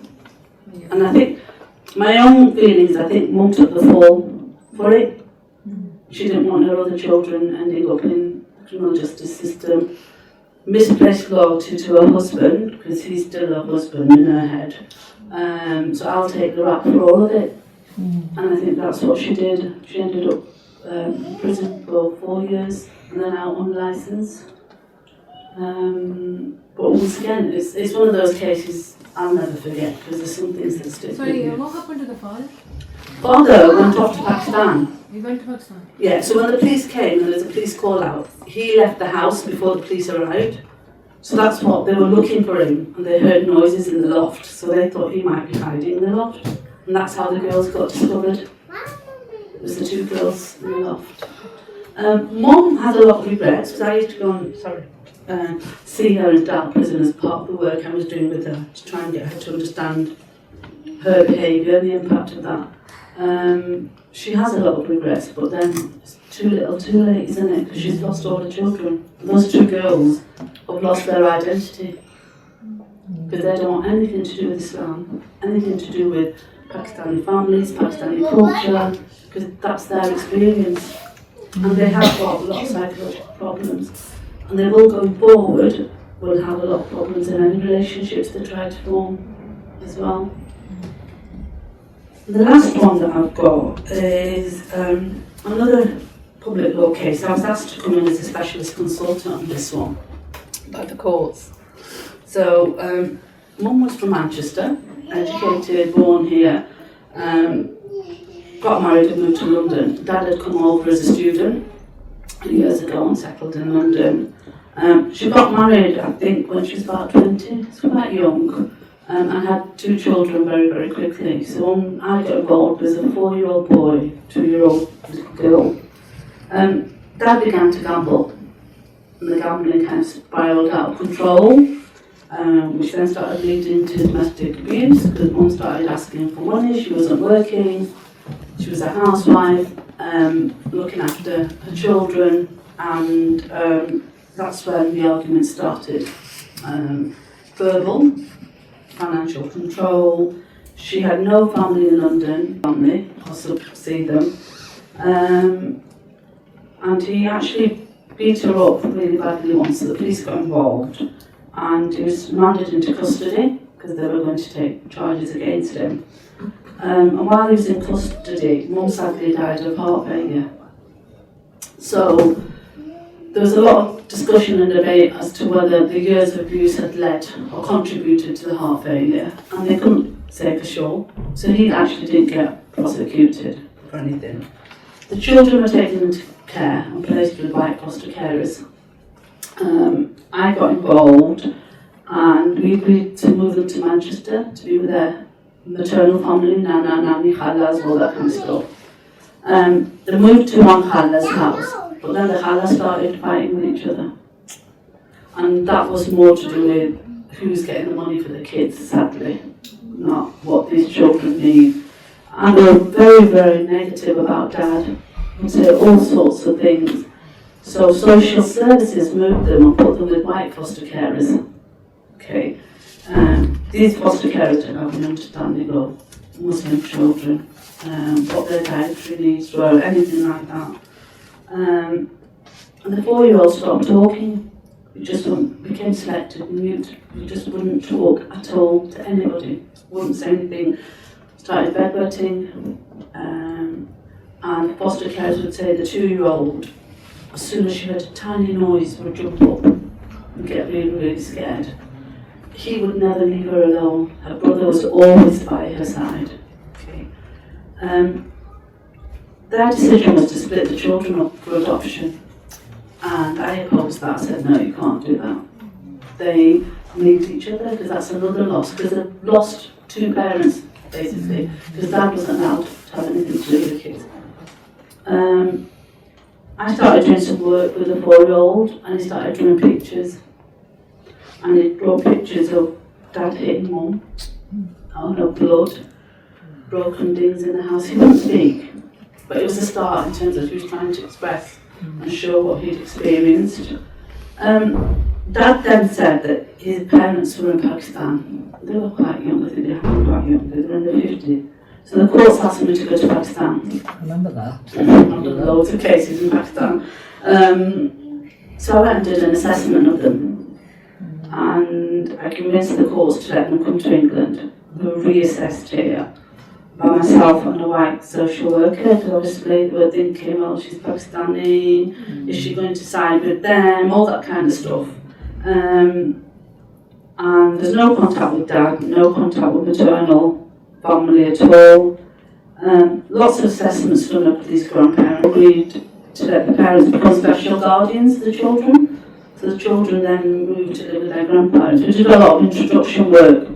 Yeah. And I think, my own feelings, I think Mum took the fall for it. She didn't want her other children ending up in the criminal justice system. Misplaced loyalty to her husband, because he's still her husband in her head. So I'll take the rap for all of it. And I think that's what she did. She ended up in prison for 4 years and then out on licence. But once again, it's one of those cases I'll never forget, because there's some things that stick with Sorry, me. what happened to the father? Father went off to Pakistan. He went to Pakistan? Yeah, so when the police came and there's a police call out, he left the house before the police arrived. So that's what, they were looking for him, and they heard noises in the loft, so they thought he might be hiding in the loft. And that's how the girls got discovered. It was the 2 girls in the loft. Mum had a lot of regrets, because I used to go and see her in dark prison as part of the work I was doing with her, to try and get her to understand her behaviour and the impact of that. She has a lot of regrets, but then it's too little too late, isn't it? Because she's lost all her children. And those 2 girls have lost their identity, because they don't want anything to do with Islam, anything to do with Pakistani families, Pakistani culture, because that's their experience. And they have got a lot of psychological problems. And they will, going forward, will have a lot of problems in any relationships they try to form as well. The last one that I've got is another public law case. I was asked to come in as a specialist consultant on this one by the courts. So, Mum was from Manchester, educated, born here, got married and moved to London. Dad had come over as a student years ago and settled in London. She got married, I think, when she was about 20, so quite young, and had 2 children very, very quickly. So when I got involved with a 4-year-old boy, 2-year-old little girl, Dad began to gamble, and the gambling kind of spiralled out of control, which then started leading to domestic abuse, because Mum started asking for money, she wasn't working, she was a housewife, looking after her children, and that's when the argument started. Verbal, financial control. She had no family in London, possibly see them, and he actually beat her up really badly once, so the police got involved, and he was remanded into custody because they were going to take charges against him. And while he was in custody, Mum sadly died of heart failure. So there was a lot of discussion and debate as to whether the years of abuse had led or contributed to the heart failure, and they couldn't say for sure. So he actually didn't get prosecuted for anything. The children were taken into care and placed with white foster carers. I got involved, and we agreed to move them to Manchester to be with their maternal family, nana, nanny, khalas, all that kind of stuff. They moved to one khala's house, but then the khalas started fighting with each other. And that was more to do with who's getting the money for the kids, sadly, not what these children need. And they were very, very negative about Dad, and say all sorts of things. So social services moved them and put them with white foster carers. Okay. These foster carers don't have an understanding of Muslim children, what their dietary needs were, anything like that. And the 4-year-old stopped talking. He just became selective and mute. He just wouldn't talk at all to anybody. Wouldn't say anything. Started bedwetting. And foster carers would say the 2-year-old, as soon as she heard a tiny noise, would jump up and get really, really scared. He would never leave her alone. Her brother was always by her side. Okay. Their decision was to split the children up for adoption. And I opposed that. I said, no, you can't do that. They need each other, because that's another loss. Because they've lost 2 parents, basically, because Dad wasn't allowed to have anything to do with the kids. I started doing some work with a 4-year-old, and he started drawing pictures. And he'd draw pictures of Dad hitting Mum, of blood, broken things in the house. He wouldn't speak, but it was a start in terms of he was trying to express and show what he'd experienced. Dad then said that his parents were in Pakistan. They were quite young, I think they were quite young, they were in their 50s. So the courts asked me to go to Pakistan. I remember that. I've done loads of cases in Pakistan. So I went and did an assessment of them. And I convinced the courts to let them come to England. They were reassessed here by myself and a white social worker, because obviously they were thinking, well, she's Pakistani, is she going to side with them, all that kind of stuff. And there's no contact with Dad, no contact with maternal family at all. Lots of assessments from the police grandparents agreed to let the parents become special guardians of the children. So the children then moved to live with their grandparents. We did a lot of introduction work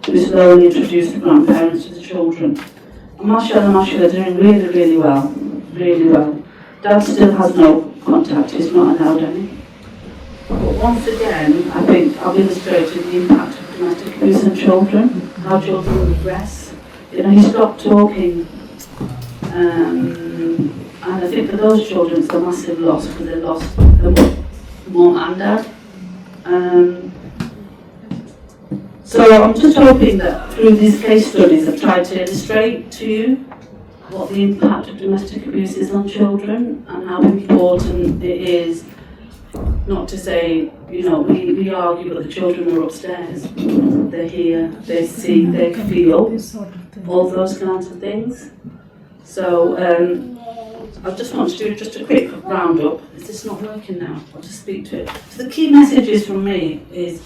to slowly introduce the grandparents to the children. And mashallah, they're doing really, really well. Really well. Dad still has no contact, he's not allowed any. But once again, I think I've illustrated the impact of domestic abuse on children, how children regress. You know, he stopped talking. And I think for those children it's a massive loss, because they lost their Mum and Dad. So I'm just hoping that through these case studies I've tried to illustrate to you what the impact of domestic abuse is on children, and how important it is not to say, you know, we argue but the children are upstairs, they're here, they see, they feel, all those kinds of things. So I just want to do just a quick roundup. Is this not working now? I'll just speak to it. So the key messages from me is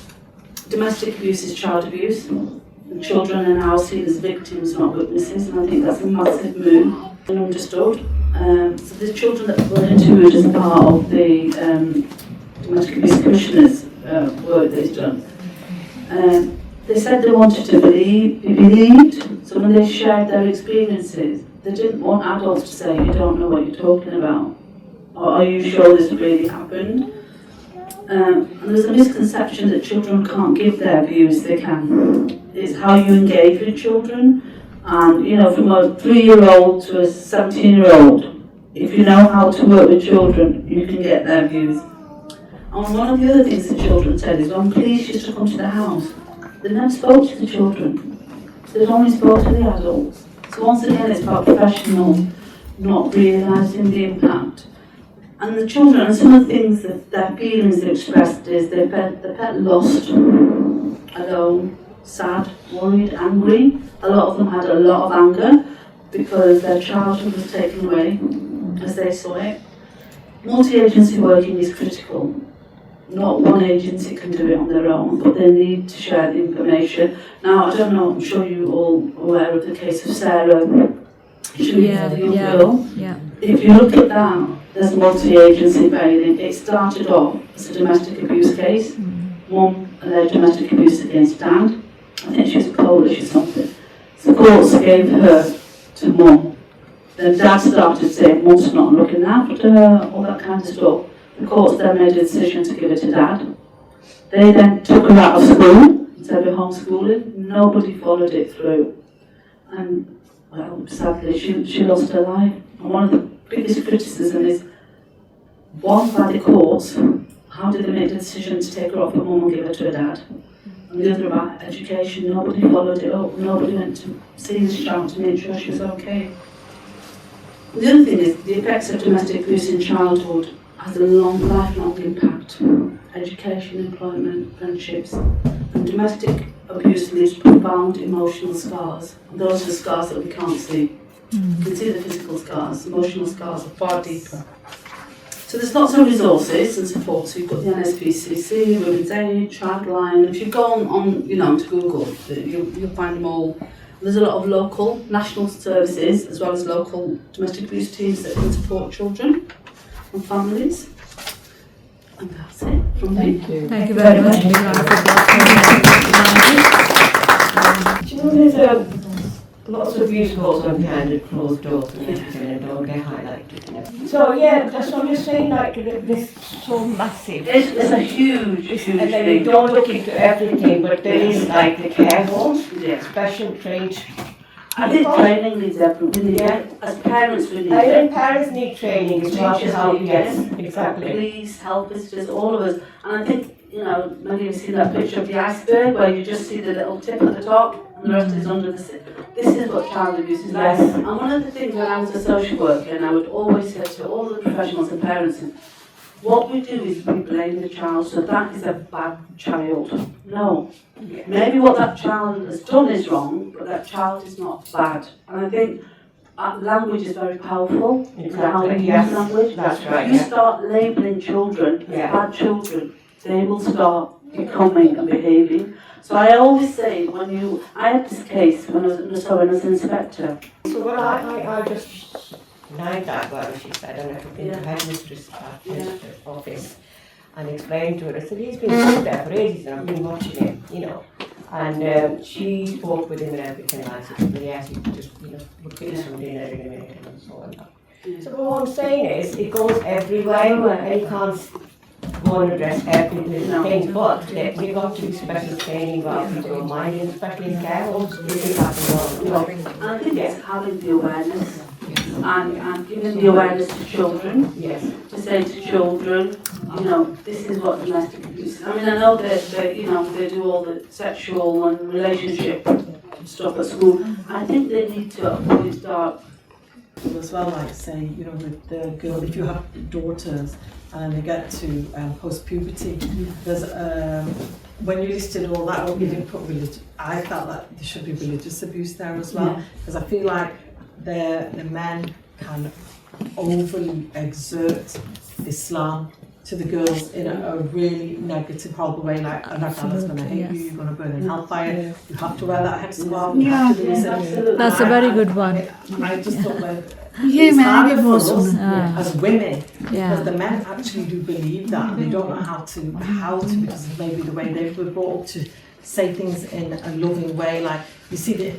domestic abuse is child abuse. And children are now seen as victims, not witnesses, and I think that's a massive move and understood. So the children that were interviewed as part of the Domestic Abuse Commissioner's work they've done, they said they wanted to be believed, so when they shared their experiences, they didn't want adults to say, you don't know what you're talking about, or are you sure this really happened? And there's a misconception that children can't give their views. They can. It's how you engage with children, and you know, from a 3-year-old to a 17-year-old, if you know how to work with children, you can get their views. And one of the other things the children said is when police used to come to the house, they never spoke to the children. They only spoke to the adults. So once again, it's about professionals not realising the impact. And the children, and some of the things that their feelings they expressed is the pet lost, alone, sad, worried, angry. A lot of them had a lot of anger because their childhood was taken away as they saw it. Multi-agency working is critical. Not one agency can do it on their own, but they need to share the information. Now, I don't know, I'm sure you're all aware of the case of Sarah, the young girl. Yeah. If you look at that, there's multi-agency bailing. It started off as a domestic abuse case. Mum alleged domestic abuse against Dad. I think she was Polish or something. So the courts gave her to Mum. Then Dad started saying Mum's not looking after her, all that kind of stuff. The courts then made a decision to give her to Dad. They then took her out of school instead of homeschooling. Nobody followed it through. And, well, sadly, she lost her life. And one of the biggest criticism is, one, by the courts, how did they make the decision to take her off her mum and give her to her dad? And the other about education, nobody followed it up. Nobody went to see this child to make sure she was okay. The other thing is, the effects of domestic abuse in childhood has a lifelong impact. Education, employment, friendships. And domestic abuse leaves profound emotional scars. And those are the scars that we can't see. You can see the physical scars, emotional scars are far deeper. So there's lots of resources and support. So you've got the NSPCC, Women's Aid, Childline. If you go on to Google, you'll find them all. There's a lot of local, national services, as well as local domestic abuse teams that can support children and families. And that's it from me. Thank you very much. Do you know there's lots of abuse goes on behind closed doors and everything and don't get highlighted. So yeah, that's what I'm just saying, like this is so massive. It's a huge And then we don't look into everything, but there is like the care homes, Yeah. special trained. I think training needs everything. Yeah. As parents, we need I it. think parents need training as well to Teachers help, need yes, it. exactly. Police, health visitors, all of us. And I think, many of you seen that picture of the iceberg where you just see the little tip at the top and the rest is under the sea. This is what child abuse is like. Yes. And one of the things when I was a social worker, and I would always say to all the professionals and parents, is, what we do is we blame the child, so that is a bad child. No. Maybe what that child has done is wrong, but that child is not bad. And I think language is very powerful. How we use language. That's right. You start labelling children as bad children, they will start becoming and behaving. So I always say, I had this case when I was an inspector. So well, I just denied that, well, she said, and I took into headmistress office and explained to her. I said, he's been sitting there for ages and I've been watching him, And she spoke with him and everything. I said, yes, he just, we'll get some dinner in a minute and so on. So what I'm saying is, it goes everywhere and you can't go and address every little thing, but we've got to be special training about people minding, especially in care homes. It happens all the time. And I think it's having the awareness and giving the awareness to children. Yes. To say to children, this is what domestic abuse is. I mean, I know that they do all the sexual and relationship stuff at school. I think they need to really start. As well, like say, with the girl, if you have daughters and they get to post-puberty, there's when you listed all that up, you didn't put religion. I felt that there should be religious abuse there as well, because I feel like the men can overly exert Islam to the girls in a really negative, horrible way, like Allah's going to hate you, you're going to burn in hellfire, you have to wear that headscarf, you have to do this. absolutely. That's a very good one. I just thought that ये it's मैंने harder भी for बहुत us सुना as women, Yeah. because the men actually do believe that, and they don't know how to, because of maybe the way they were brought up to say things in a loving way. Like, you see,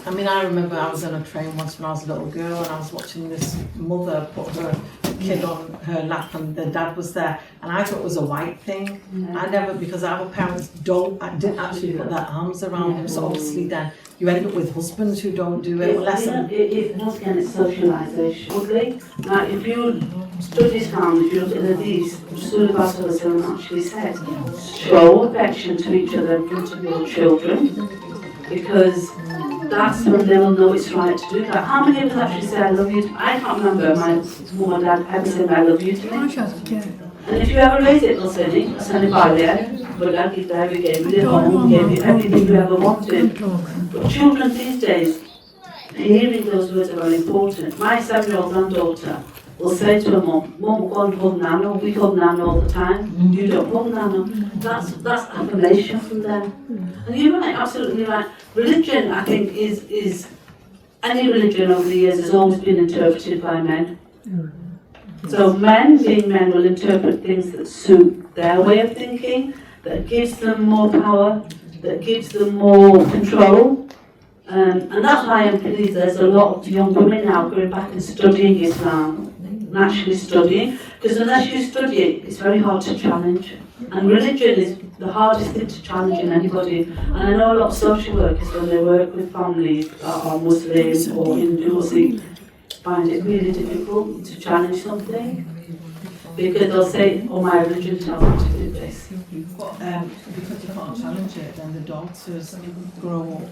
I remember I was on a train once when I was a little girl, and I was watching this mother put her kid on her lap, and the dad was there, and I thought it was a white thing. I never, because our parents didn't actually put their arms around him, so obviously then you end up with husbands who don't do it. Unless Once again, it's socialisation. Okay? Now, if you study Islam, if you look at the hadith, Rasulullah actually said, show affection to each other in front of your children, because that's when they will know it's right to do that. How many of us actually say I love you? I can't remember my mum and dad ever saying I love you to me. And if you ever raise it, they'll say, send it by there, but I'll give you, gave you the home, gave you everything you ever wanted. But children these days, hearing those words are very important. My 7-year-old granddaughter will say to her mum, Mum, go and hug Nana, we hug Nana all the time, you don't hug Nana. That's affirmation from them. And you're right, absolutely right. Religion, I think, is any religion over the years has always been interpreted by men. So men, being men, will interpret things that suit their way of thinking, that gives them more power, that gives them more control. And that's why I'm pleased there's a lot of young women now going back and studying Islam, and actually studying, because unless you study it, it's very hard to challenge. And religion is the hardest thing to challenge in anybody. And I know a lot of social workers, when they work with families that are Muslim or Hindu or Sikh, find it really difficult to challenge something, because they'll say, oh, my religion tells me to do this. Because you can't challenge it, then the daughters grow up.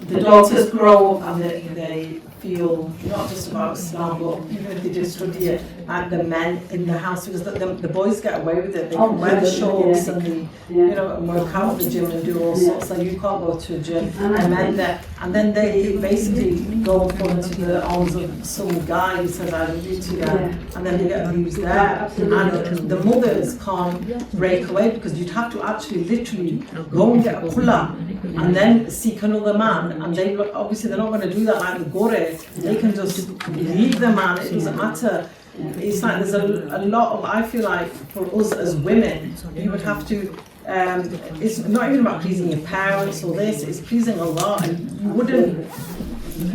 The daughters grow up and they feel not just about Islam, but even if they do study it, like the men in the house, because the boys get away with it. They can wear the shorts and and work out at the gym and do all sorts. So you can't go to a gym, and men there, and then they basically go and fall into the arms of some guy who says I love you to them, and then they get abused there. And the mothers can't break away, because you'd have to actually literally go and get a pulla and then seek another man, and they obviously they're not going to do that like the gore. They can just leave the man, it doesn't matter. It's like there's a lot of, I feel like for us as women, you would have to, it's not even about pleasing your parents or this, it's pleasing Allah, and you wouldn't,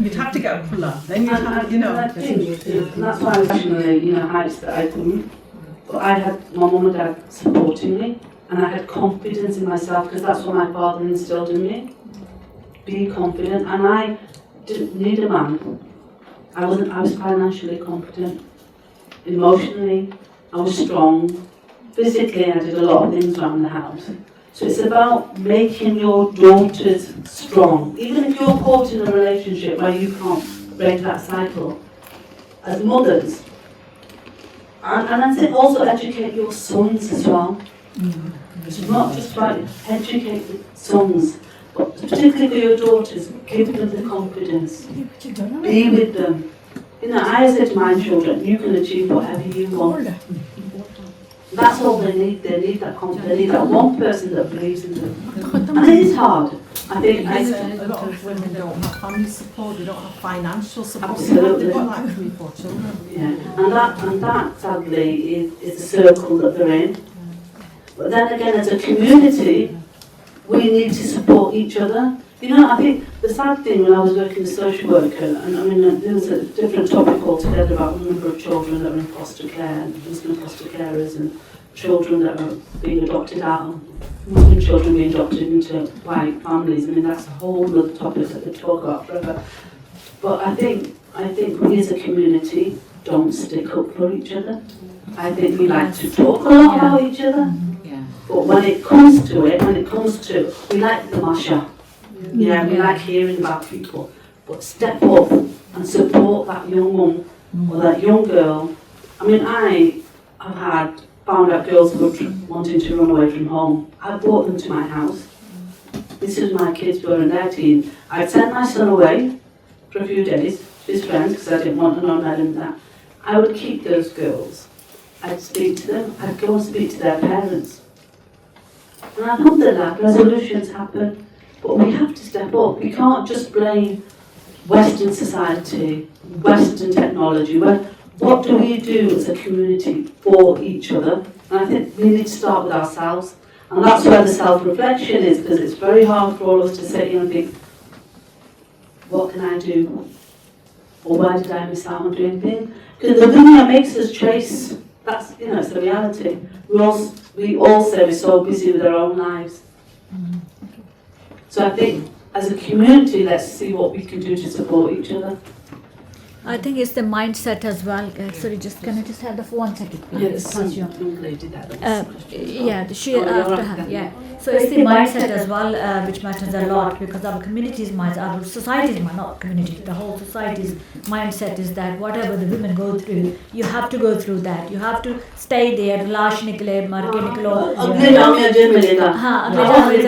you'd have to get a pulla, then you'd have, I think that's why I was actually, heights that I couldn't. But I had my mum and dad supporting me, and I had confidence in myself, because that's what my father instilled in me. Be confident, and I didn't need a man. I was financially competent. Emotionally, I was strong. Physically, I did a lot of things around the house. So it's about making your daughters strong. Even if you're caught in a relationship where you can't break that cycle, as mothers, and I think also educate your sons as well. It's not just about educate the sons, but particularly for your daughters, give them the confidence. Be with them. I said to my children, you can achieve whatever you want. That's all they need. They need that confidence. They need that one person that believes in them. And it is hard. I think a lot of women don't have family support, they don't have financial support. Absolutely. They've got like 3-4 children. Yeah. And that sadly is the circle that they're in. But then again, as a community, we need to support each other. I think the sad thing when I was working as a social worker, and there was a different topic altogether about the number of children that are in foster care, and Muslim foster carers, and children that are being adopted out, Muslim children being adopted into white families. That's a whole other topic that we talk about forever. But I think we as a community don't stick up for each other. I think we like to talk a lot about each other. But when it comes to we like the masha. We like hearing about people. But step up and support that young mum or that young girl. I have found out girls who were wanting to run away from home. I brought them to my house. This is my kids who were in their teens. I'd sent my son away for a few days to his friends, because I didn't want an unknown in that. I would keep those girls. I'd speak to them. I'd go and speak to their parents. And alhamdulillah, resolutions happen, but we have to step up. We can't just blame Western society, Western technology. What do we do as a community for each other? And I think we need to start with ourselves. And that's where the self-reflection is, because it's very hard for all of us to sit here and think, what can I do? Or why did I miss out on doing things? Because the dunya makes us chase. That's, it's the reality. We all say we're so busy with our own lives. So I think, as a community, let's see what we can do to support each other. I think it's the mindset as well. Sorry, can I just have the 1 second, please? Yes, Pass you on. young lady that. She after her, yeah. So it's the mindset as well, which matters a lot, because our community's mindset, our society's mind, not community, the whole society's mindset is that whatever the women go through, you have to go through that. You have to stay there. Lash nikle, mar ke niklo.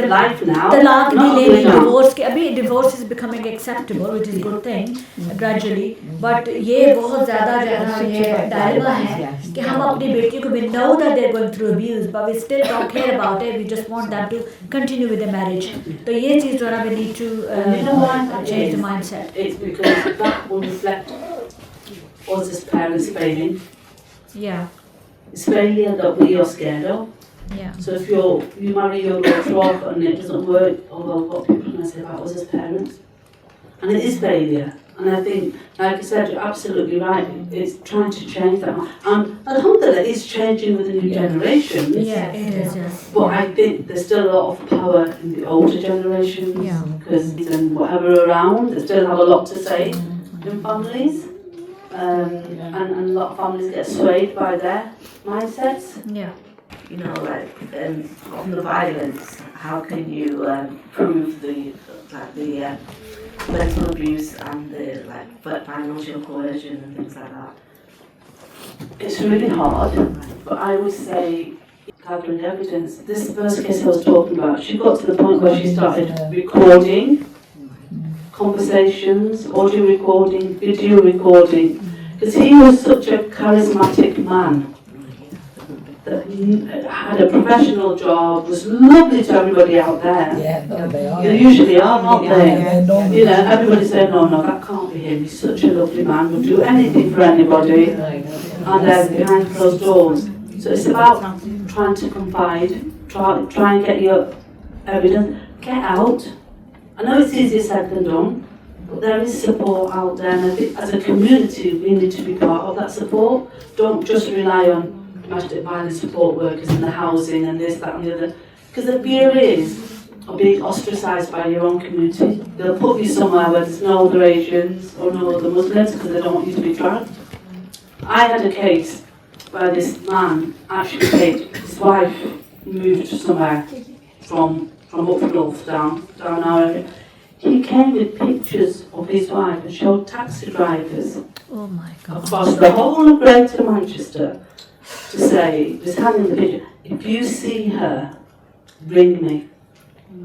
Life now. Talaq nahi leni, divorce ke abhi divorce is becoming acceptable, which is a good thing, gradually. But ये बहुत ज़्यादा ये dilemma है कि हम अपनी बेटियों को, we know that they're going through abuse, but we still don't care about it. We just want them to continue with the marriage. तो ये चीज़ जो we need to change the mindset. It's because that will reflect us as parents failing. Yeah. It's failure that we are scared of. Yeah. So if you marry your daughter off and it doesn't work, although what people can say about us as parents, and it is failure. And I think, like I said, you're absolutely right. It's trying to change that. And alhamdulillah, it's changing with the new generation. Yeah, it is, yes. But I think there's still a lot of power in the older generations. Yeah. Because whatever around, they still have a lot to say in families. And a lot of families get swayed by their mindsets. Yeah. On the violence, how can you prove the mental abuse and the financial coercion and things like that? It's really hard, but I would say gathering evidence. This first case I was talking about, she got to the point where she started recording conversations, audio recording, video recording, because he was such a charismatic man. That he had a professional job, was lovely to everybody out there. Yeah, they are. They usually are, aren't they? Yeah, Everybody saying, no, that can't be him. He's such a lovely man, would do anything for anybody. And they're behind closed doors. So it's about trying to confide, try and get your evidence, get out. I know it's easier said than done, but there is support out there, and I think as a community we need to be part of that support. Don't just rely on domestic violence support workers in the housing and this, that and the other. Because the fear is of being ostracised by your own community. They'll put you somewhere where there's no other Asians or no other Muslims because they don't want you to be dragged. I had a case where this man actually paid, his wife moved somewhere from up north down our area. He came with pictures of his wife and showed taxi drivers Oh my God. across the whole of Greater Manchester to say, just handing the picture, if you see her, ring me.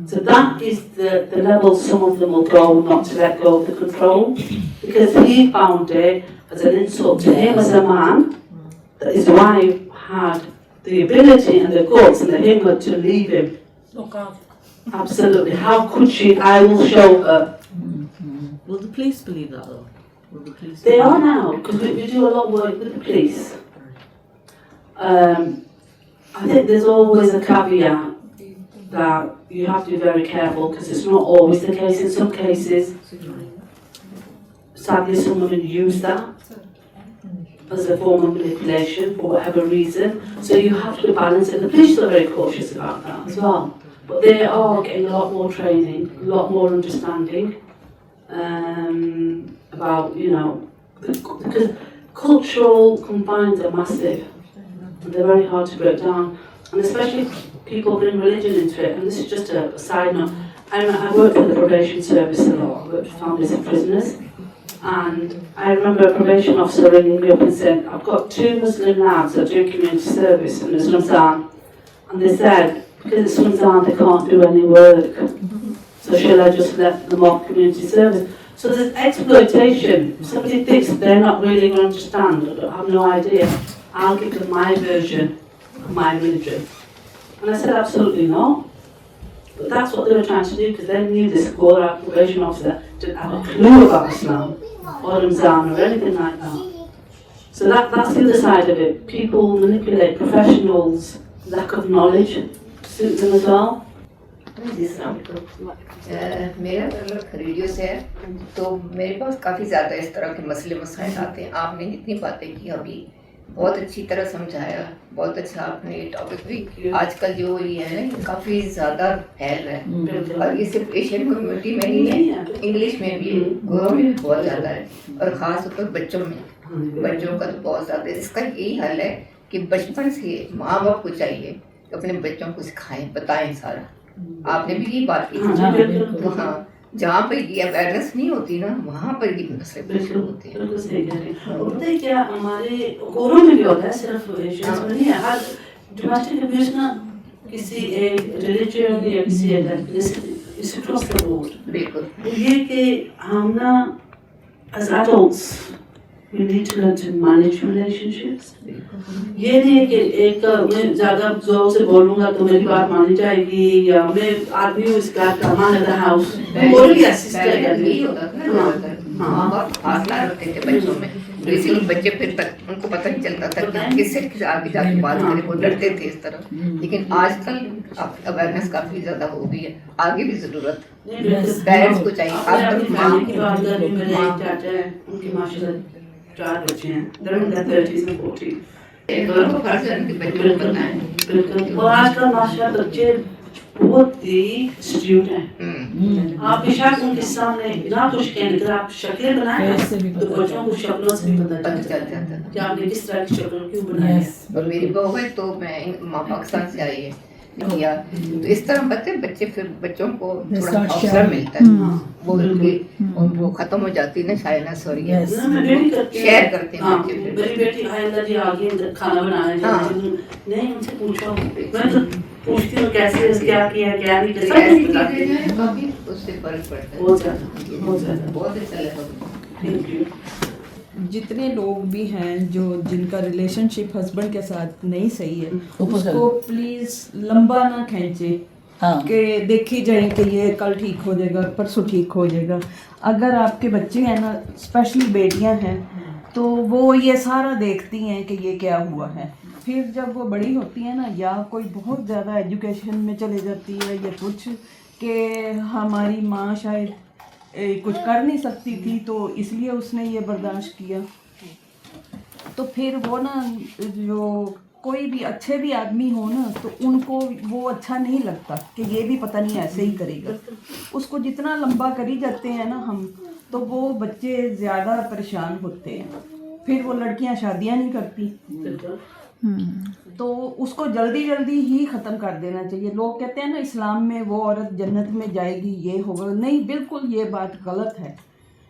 So that is the level some of them will go, not to let go of the control, because he found it as an insult to him as a man, that his wife had the ability and the guts and the himmel to leave him. Look out. Absolutely. How could she? I will show her. Will the police believe that though? Will the police? They are now, because we do a lot of work with the police. I think there's always a caveat that you have to be very careful, because it's not always the case. In some cases, sadly, some women use that as a form of manipulation for whatever reason. So you have to balance it. The police are very cautious about that as well. But they are getting a lot more training, a lot more understanding about, because cultural confines are massive. And they're very hard to break down. And especially people bring religion into it. And this is just a side note. I worked for the probation service a lot. I worked with families of prisoners. And I remember a probation officer ringing me up and saying, I've got 2 Muslim lads that are doing community service and it's Ramzan. And they said, because it's Ramzan, they can't do any work. So shall I just let them off community service? So there's exploitation. Somebody thinks they're not really going to understand, or have no idea. I'll give them my version of my religion. And I said, absolutely not. But that's what they were trying to do, because they knew this Gora probation officer didn't have a clue about Islam or Ramzan or anything like that. So that's the other side of it. People manipulate professionals, lack of knowledge suits them as well. मेरा ताल्लुक radio से है, तो मेरे पास काफ़ी ज़्यादा इस तरह के मसले मसाइल आते हैं. आपने जितनी बातें की अभी बहुत अच्छी तरह समझाया, बहुत अच्छा आपने ये टॉपिक भी आजकल जो ये है ना काफ़ी ज़्यादा फैल रहा है, और ये सिर्फ एशियन कम्युनिटी में ही है, इंग्लिश में भी है, गोरों में भी बहुत ज़्यादा है, और ख़ास तौर पर बच्चों में, बच्चों का तो बहुत ज़्यादा है. इसका यही हल है कि बचपन से माँ बाप को चाहिए कि अपने बच्चों को सिखाएं, बताएं सारा. आपने भी ये बात की थी. तो हाँ, जहाँ पर ये अवेयरनेस नहीं होती ना, वहाँ पर ये मसले शुरू होते हैं. बिल्कुल सही कह रहे हैं. और पता है क्या, हमारे गोरों में भी होता है, सिर्फ एशियंस में नहीं है. हर डोमेस्टिक अब्यूज ना किसी एक रिलीजन या किसी इस अक्रॉस द बोर्ड. बिल्कुल ये कि हम ना as adults we need to learn to manage relationships. ये नहीं है कि एक मैं ज़्यादा जोर से बोलूँगा तो मेरी बात मानी जाएगी, या मैं आदमी हूँ इसका कमान है हाउस बोल गया सिस्टर यही होता था ना, माँ बाप फासला रखते थे बच्चों में, तो इसीलिए बच्चे फिर तक उनको पता नहीं चलता था कि किससे आगे जाके बात करें, वो डरते थे इस तरह. लेकिन आजकल अवेयरनेस काफ़ी ज़्यादा हो गई है, आगे भी ज़रूरत पेरेंट्स को चाहिए. आप माँ की बात कर रही, मेरे एक चाचा हैं, उनकी माशाल्लाह 4 बच्चे हैं, they're in their 30s and 40s. बिल्कुल. और आजकल माशाल्लाह बच्चे बहुत ही स्ट्यूट हैं. आप बेशक उनके सामने ना कुछ कहने अगर आप शक्लें बनाएं तो बच्चों को शक्लों से भी पता चल जाता है कि आपने किस तरह की शक्ल क्यों बनाई है. और मेरी बहू है तो मैं माँ पाकिस्तान से आई है किया, तो इस तरह बच्चे फिर बच्चों को थोड़ा हौसला मिलता है, वो वो खत्म हो जाती है ना शायनस, और ये शेयर करते हैं बच्चे. मेरी बेटी आयंदा जी आ गई खाना बनाने, नहीं उनसे पूछो, मैं तो पूछती हूँ कैसे क्या किया क्या नहीं किया, काफी उससे फर्क पड़ता है. बहुत ज़्यादा बहुत अच्छा लगा. Thank you. जितने लोग भी हैं जो जिनका रिलेशनशिप हस्बैंड के साथ नहीं सही है, उसको प्लीज़ लंबा ना खींचे कि देखी जाए कि ये कल ठीक हो जाएगा, परसों ठीक हो जाएगा. अगर आपके बच्चे हैं ना, स्पेशली बेटियां हैं, तो वो ये सारा देखती हैं कि ये क्या हुआ है. फिर जब वो बड़ी होती है ना, या कोई बहुत ज़्यादा एजुकेशन में चले जाती है या कुछ, कि हमारी माँ शायद कुछ कर नहीं सकती थी तो इसलिए उसने ये बर्दाश्त किया, तो फिर वो ना जो कोई भी अच्छे भी आदमी हो ना, तो उनको वो अच्छा नहीं लगता कि ये भी पता नहीं ऐसे ही करेगा. उसको जितना लंबा करी जाते हैं ना हम, तो वो बच्चे ज़्यादा परेशान होते हैं. फिर वो लड़कियां शादियां नहीं करती, तो उसको जल्दी जल्दी ही ख़त्म कर देना चाहिए. लोग कहते हैं ना इस्लाम में वो औरत जन्नत में जाएगी, ये होगा, नहीं, बिल्कुल ये बात गलत है.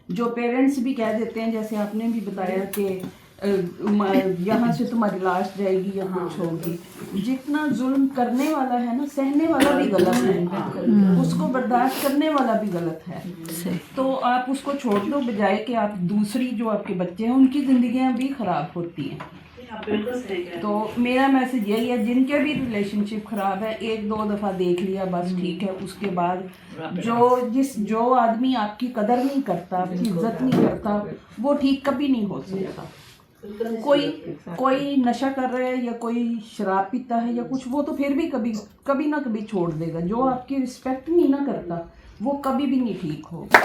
जो पेरेंट्स भी कह देते हैं, जैसे आपने भी बताया कि यहाँ से तुम्हारी लाश जाएगी या कुछ होगी, जितना जुल्म करने वाला है ना, सहने वाला भी गलत है, उसको बर्दाश्त करने वाला भी गलत है. तो आप उसको छोड़ दो, बजाय कि आप दूसरी जो आपके बच्चे हैं उनकी ज़िंदगियाँ भी ख़राब होती हैं. तो मेरा मैसेज यही है, जिनके भी रिलेशनशिप ख़राब है, 1-2 दफ़ा देख लिया बस ठीक है. उसके बाद जो आदमी आपकी कदर नहीं करता, आपकी इज्जत नहीं करता, वो ठीक कभी नहीं हो सकता. कोई नशा कर रहा है या कोई शराब पीता है या कुछ, वो तो फिर भी कभी ना कभी छोड़ देगा. जो आपकी रिस्पेक्ट नहीं ना करता, वो कभी भी नहीं ठीक होगा.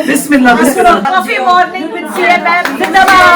बिस्मिल्लाह. कॉफी मॉर्निंग विद CMM जिंदाबाद.